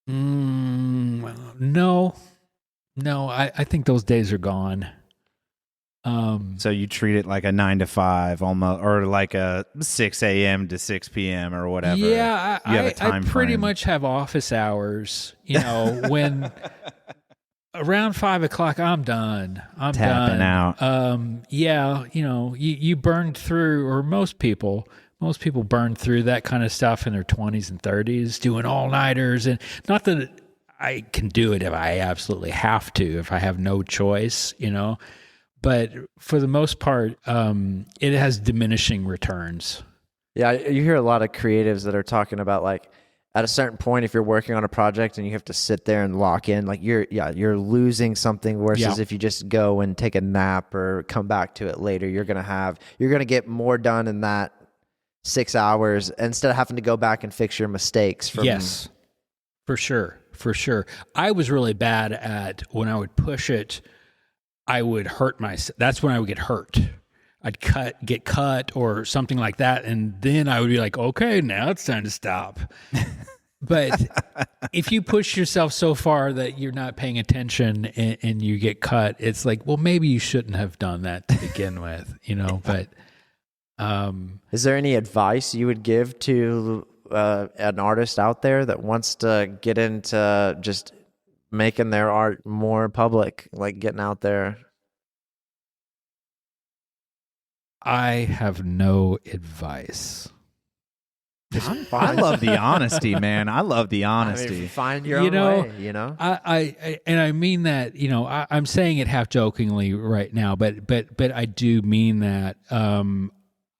Speaker 3: No, I think those days are gone.
Speaker 1: So you treat it like a 9 to 5 almost, or like a 6 a.m. to 6 p.m. or whatever.
Speaker 3: Yeah,
Speaker 1: You have a
Speaker 3: I
Speaker 1: time
Speaker 3: pretty
Speaker 1: frame.
Speaker 3: much have office hours. When around 5 o'clock, I'm done. I'm
Speaker 1: Tapping
Speaker 3: done.
Speaker 1: out.
Speaker 3: Yeah, you burned through, or most people burn through that kind of stuff in their 20s and 30s, doing all-nighters. And not that I can do it if I absolutely have to, if I have no choice, But for the most part, it has diminishing returns.
Speaker 2: Yeah, you hear a lot of creatives that are talking about, like, at a certain point, if you're working on a project and you have to sit there and lock in, like, you're losing something versus if you just go and take a nap or come back to it later, you're gonna get more done in that 6 hours instead of having to go back and fix your mistakes.
Speaker 3: Yes, for sure. I was really bad at when I would push it, I would hurt myself. That's when I would get hurt. I'd get cut or something like that. And then I would be like, okay, now it's time to stop. But if you push yourself so far that you're not paying attention and you get cut, it's like, well, maybe you shouldn't have done that to begin with, but.
Speaker 2: Is there any advice you would give to an artist out there that wants to get into just making their art more public, like getting out there?
Speaker 3: I have no advice.
Speaker 1: I love the honesty, man. I love the honesty.
Speaker 2: Find your own way,
Speaker 3: I and I mean that, I'm saying it half jokingly right now, but I do mean that.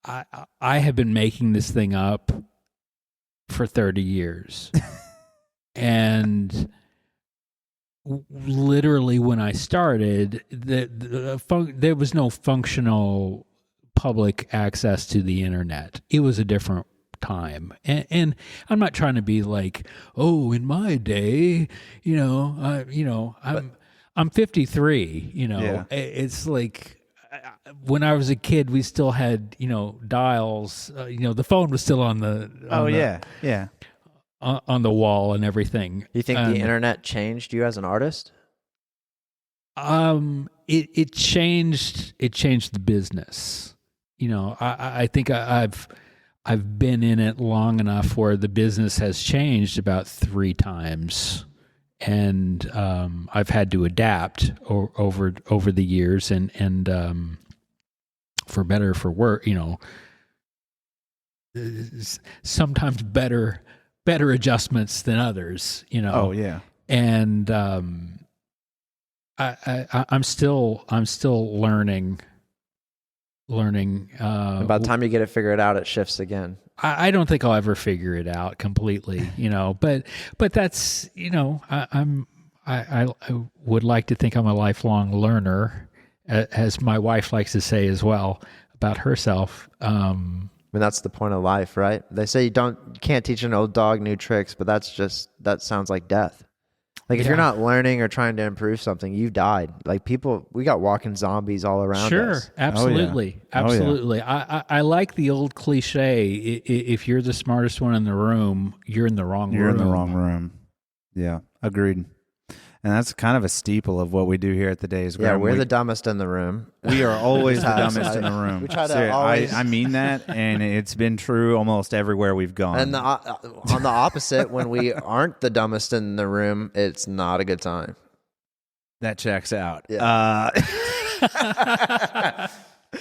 Speaker 3: I have been making this thing up for 30 years. And literally when I started, there was no functional public access to the internet. It was a different time. And I'm not trying to be like, oh, in my day, I'm 53,
Speaker 1: Yeah.
Speaker 3: It's like, when I was a kid, we still had, dials. The phone was still on the on the wall and everything.
Speaker 2: You think the internet changed you as an artist?
Speaker 3: It changed the business. I think I've been in it long enough where the business has changed about 3 times. And I've had to adapt over the years, and for better or for worse, sometimes better adjustments than others.
Speaker 1: Oh yeah.
Speaker 3: And I'm still learning.
Speaker 2: And by the time you get it figured out, it shifts again.
Speaker 3: I don't think I'll ever figure it out completely, but that's, I would like to think I'm a lifelong learner, as my wife likes to say as well about herself.
Speaker 2: I mean, that's the point of life, right? They say you can't teach an old dog new tricks, but that sounds like death. Like if you're not learning or trying to improve something, you've died. Like we got walking zombies all around us.
Speaker 3: Absolutely. Absolutely. I like the old cliche. If you're the smartest one in the room, you're in the wrong room.
Speaker 1: You're in the wrong room. Yeah, agreed. And that's kind of a steeple of what we do here at the Days Grimm.
Speaker 2: Yeah, we're the dumbest in the room.
Speaker 1: We are always the dumbest in the room.
Speaker 2: We try to always...
Speaker 1: I mean that, and it's been true almost everywhere we've gone.
Speaker 2: And on the opposite, when we aren't the dumbest in the room, it's not a good time.
Speaker 1: That checks out.
Speaker 2: Yeah.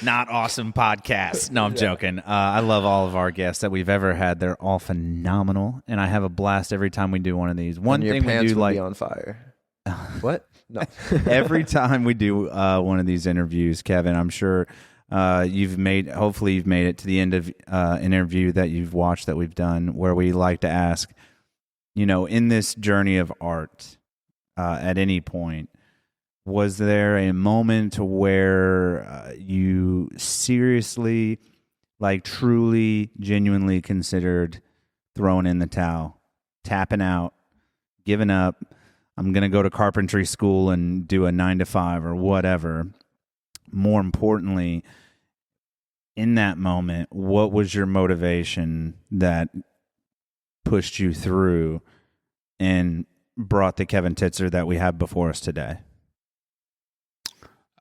Speaker 1: Not awesome podcast. No, I'm joking. I love all of our guests that we've ever had. They're all phenomenal, and I have a blast every time we do one of these. One
Speaker 2: and your
Speaker 1: thing
Speaker 2: pants
Speaker 1: we do
Speaker 2: would
Speaker 1: like
Speaker 2: be on fire. What? No.
Speaker 1: Every time we do one of these interviews, Kevin, I'm sure hopefully you've made it to the end of an interview that you've watched that we've done, where we like to ask, in this journey of art, at any point, was there a moment where you seriously, like truly, genuinely considered throwing in the towel, tapping out, giving up? I'm going to go to carpentry school and do a 9-to-5 or whatever. More importantly, in that moment, what was your motivation that pushed you through and brought the Kevin Titzer that we have before us today?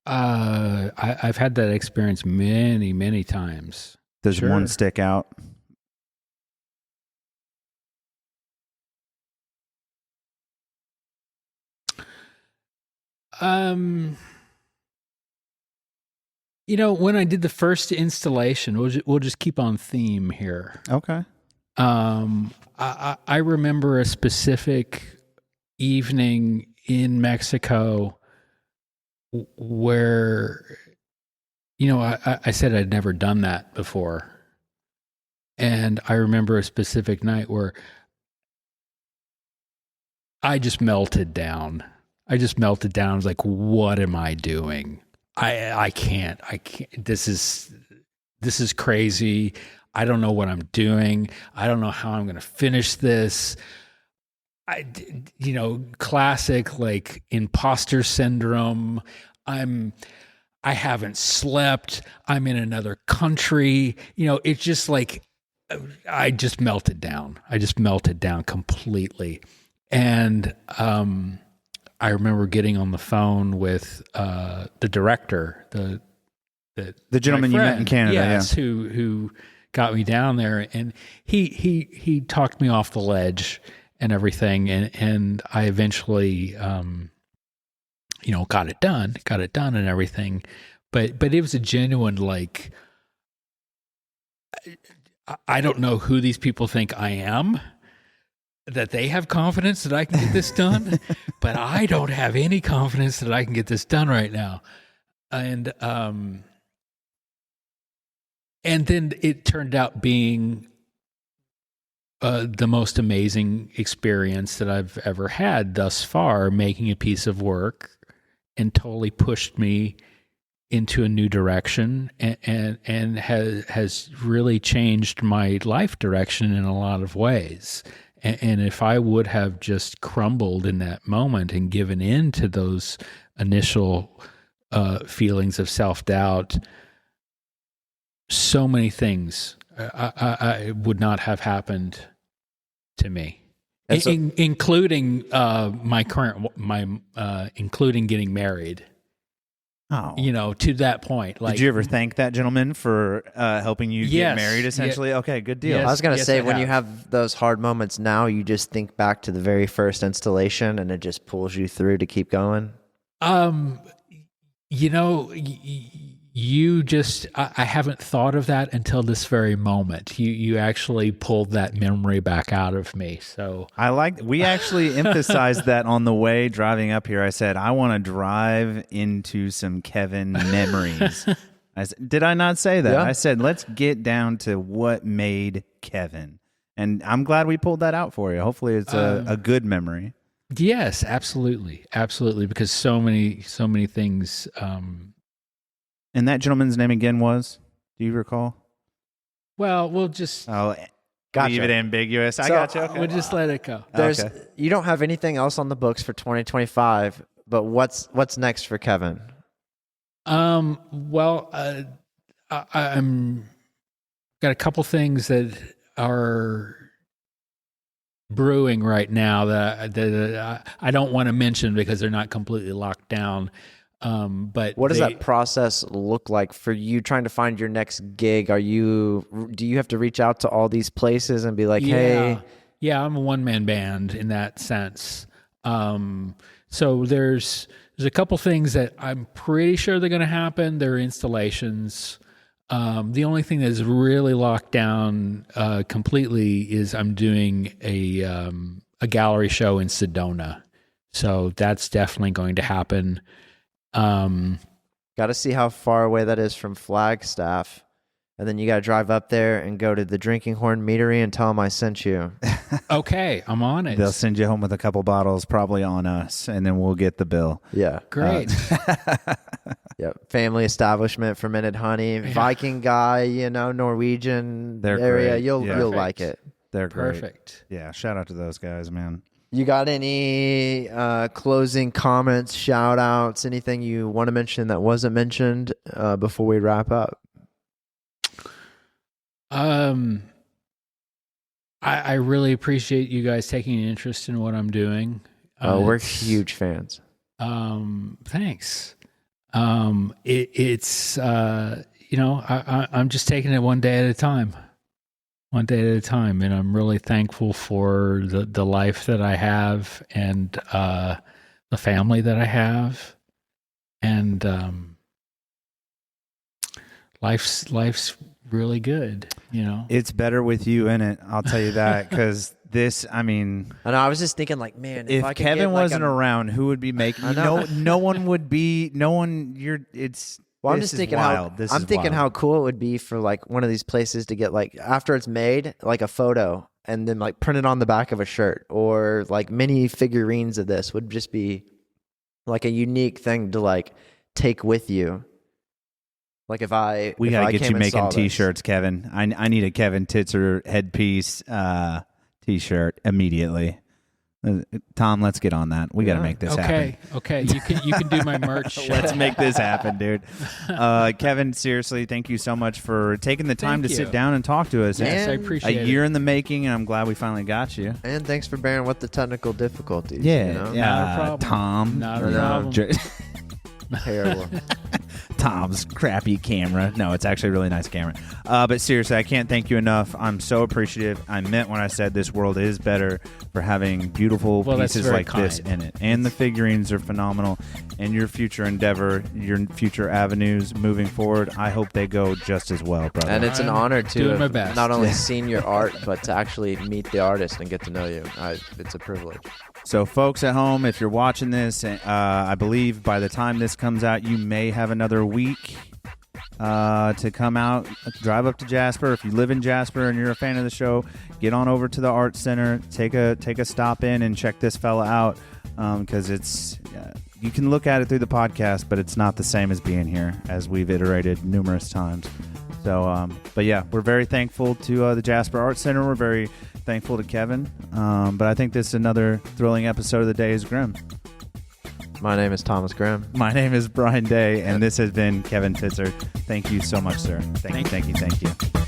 Speaker 3: I've had that experience many, many times.
Speaker 1: Does one stick out?
Speaker 3: When I did the first installation, we'll just keep on theme here.
Speaker 1: Okay.
Speaker 3: I remember a specific evening in Mexico where, I said I'd never done that before. And I remember a specific night where I just melted down. I was like, what am I doing? I can't. This is crazy. I don't know what I'm doing. I don't know how I'm going to finish this. Classic like imposter syndrome. I haven't slept. I'm in another country. It's just like, I just melted down. I just melted down completely. And, I remember getting on the phone with the director, the
Speaker 1: gentleman you met in Canada,
Speaker 3: yes, who got me down there, and he talked me off the ledge and everything, and I eventually, got it done and everything, but it was a genuine like, I don't know who these people think I am, that they have confidence that I can get this done, but I don't have any confidence that I can get this done right now. And then it turned out being the most amazing experience that I've ever had thus far, making a piece of work, and totally pushed me into a new direction, and has really changed my life direction in a lot of ways. And if I would have just crumbled in that moment and given in to those initial feelings of self-doubt, so many things I would not have happened to me, including including getting married.
Speaker 1: Oh,
Speaker 3: to that point. Like,
Speaker 1: did you ever thank that gentleman for helping you get married, essentially?
Speaker 3: Yeah.
Speaker 1: Okay, good deal.
Speaker 2: I was going to say, when you have those hard moments now, you just think back to the very first installation and it just pulls you through to keep going. I haven't thought of that until this very moment. You actually pulled that memory back out of me. So
Speaker 1: we actually emphasized that on the way driving up here. I said, I want to drive into some Kevin memories. Did I not say that?
Speaker 2: Yeah.
Speaker 1: I said, let's get down to what made Kevin. And I'm glad we pulled that out for you. Hopefully it's a good memory.
Speaker 3: Yes, absolutely. Absolutely. Because so many things,
Speaker 1: and that gentleman's name again was? Do you recall?
Speaker 3: Well, we'll just...
Speaker 1: Oh,
Speaker 2: Gotcha.
Speaker 1: leave it ambiguous. I
Speaker 2: So,
Speaker 1: got you. Okay.
Speaker 3: We'll just let it go.
Speaker 1: Okay.
Speaker 2: You don't have anything else on the books for 2025, but what's next for Kevin?
Speaker 3: Well, I'm got a couple things that are brewing right now that I don't want to mention because they're not completely locked down. But
Speaker 2: What does that process look like for you trying to find your next gig? Do you have to reach out to all these places and be like, hey?
Speaker 3: Yeah, I'm a one-man band in that sense. So there's a couple things that I'm pretty sure they're going to happen. They're installations. The only thing that's really locked down completely is I'm doing a gallery show in Sedona. So that's definitely going to happen.
Speaker 2: Got to see how far away that is from Flagstaff. And then you got to drive up there and go to the Drinking Horn Meadery and tell them I sent you.
Speaker 3: Okay, I'm on it.
Speaker 1: They'll send you home with a couple bottles, probably on us, and then we'll get the bill.
Speaker 2: Yeah.
Speaker 3: Great.
Speaker 2: Yep. Family establishment, fermented honey, Viking guy, Norwegian
Speaker 1: They're
Speaker 2: area.
Speaker 1: great.
Speaker 2: You'll
Speaker 1: Yeah.
Speaker 2: like it.
Speaker 1: They're great.
Speaker 3: Perfect.
Speaker 1: Yeah, shout out to those guys, man.
Speaker 2: You got any closing comments, shout outs, anything you want to mention that wasn't mentioned before we wrap up?
Speaker 3: I really appreciate you guys taking an interest in what I'm doing.
Speaker 2: We're
Speaker 3: It's-
Speaker 2: huge fans.
Speaker 3: Thanks. I'm just taking it one day at a time. One day at a time, and I'm really thankful for the life that I have and the family that I have, and life's really good.
Speaker 1: It's better with you in it. I'll tell you that because I know,
Speaker 2: I was just thinking, like, man,
Speaker 1: if
Speaker 2: I could
Speaker 1: Kevin
Speaker 2: get, like,
Speaker 1: wasn't around, who would be making?
Speaker 2: I know.
Speaker 1: No one would be. No one. It's.
Speaker 2: Well, I'm
Speaker 1: this
Speaker 2: just
Speaker 1: is
Speaker 2: thinking
Speaker 1: wild. This
Speaker 2: I'm
Speaker 1: is
Speaker 2: thinking
Speaker 1: wild.
Speaker 2: how cool it would be for like one of these places to get like after it's made, like a photo and then like print it on the back of a shirt, or like mini figurines of this would just be like a unique thing to like take with you. Like if
Speaker 1: We
Speaker 2: if
Speaker 1: gotta
Speaker 2: I
Speaker 1: get
Speaker 2: came
Speaker 1: you
Speaker 2: and saw
Speaker 1: making
Speaker 2: this.
Speaker 1: T-shirts, Kevin. I need a Kevin Titzer headpiece T-shirt immediately. Tom, let's get on that. We got to make this happen.
Speaker 3: Okay. You can do my merch.
Speaker 1: Let's make this happen, dude. Kevin, seriously, thank you so much for taking the time
Speaker 3: Thank
Speaker 1: to
Speaker 3: you.
Speaker 1: sit down and talk to us.
Speaker 3: Yes, I
Speaker 2: And
Speaker 3: appreciate
Speaker 1: A
Speaker 3: it.
Speaker 1: year in the making, and I'm glad we finally got you.
Speaker 2: And thanks for bearing with the technical difficulties.
Speaker 1: Yeah,
Speaker 2: you know?
Speaker 1: yeah.
Speaker 3: Not a problem.
Speaker 1: Tom,
Speaker 3: Not a problem.
Speaker 2: Terrible.
Speaker 1: Tom's crappy camera. No, it's actually a really nice camera. But seriously, I can't thank you enough. I'm so appreciative. I meant when I said this world is better for having beautiful
Speaker 3: That's
Speaker 1: pieces
Speaker 3: very
Speaker 1: like this
Speaker 3: kind.
Speaker 1: in it. And the figurines are phenomenal. And your future endeavor, your future avenues moving forward, I hope they go just as well, brother.
Speaker 2: And it's an
Speaker 3: I'm
Speaker 2: honor to
Speaker 3: doing my
Speaker 2: have
Speaker 3: best.
Speaker 2: not only seen your art, but to actually meet the artist and get to know you. It's a privilege.
Speaker 1: So, folks at home, if you're watching this, I believe by the time this comes out, you may have another week to come out, drive up to Jasper. If you live in Jasper and you're a fan of the show, get on over to the Art Center, take a stop in and check this fella out because it's you can look at it through the podcast, but it's not the same as being here, as we've iterated numerous times. So, but yeah, we're very thankful to the Jasper Art Center. We're very thankful to Kevin. But I think this is another thrilling episode of the Days Grimm.
Speaker 2: My name is Thomas Grimm.
Speaker 1: My name is Brian Day, and this has been Kevin Titzer. Thank you so much, sir. Thank you.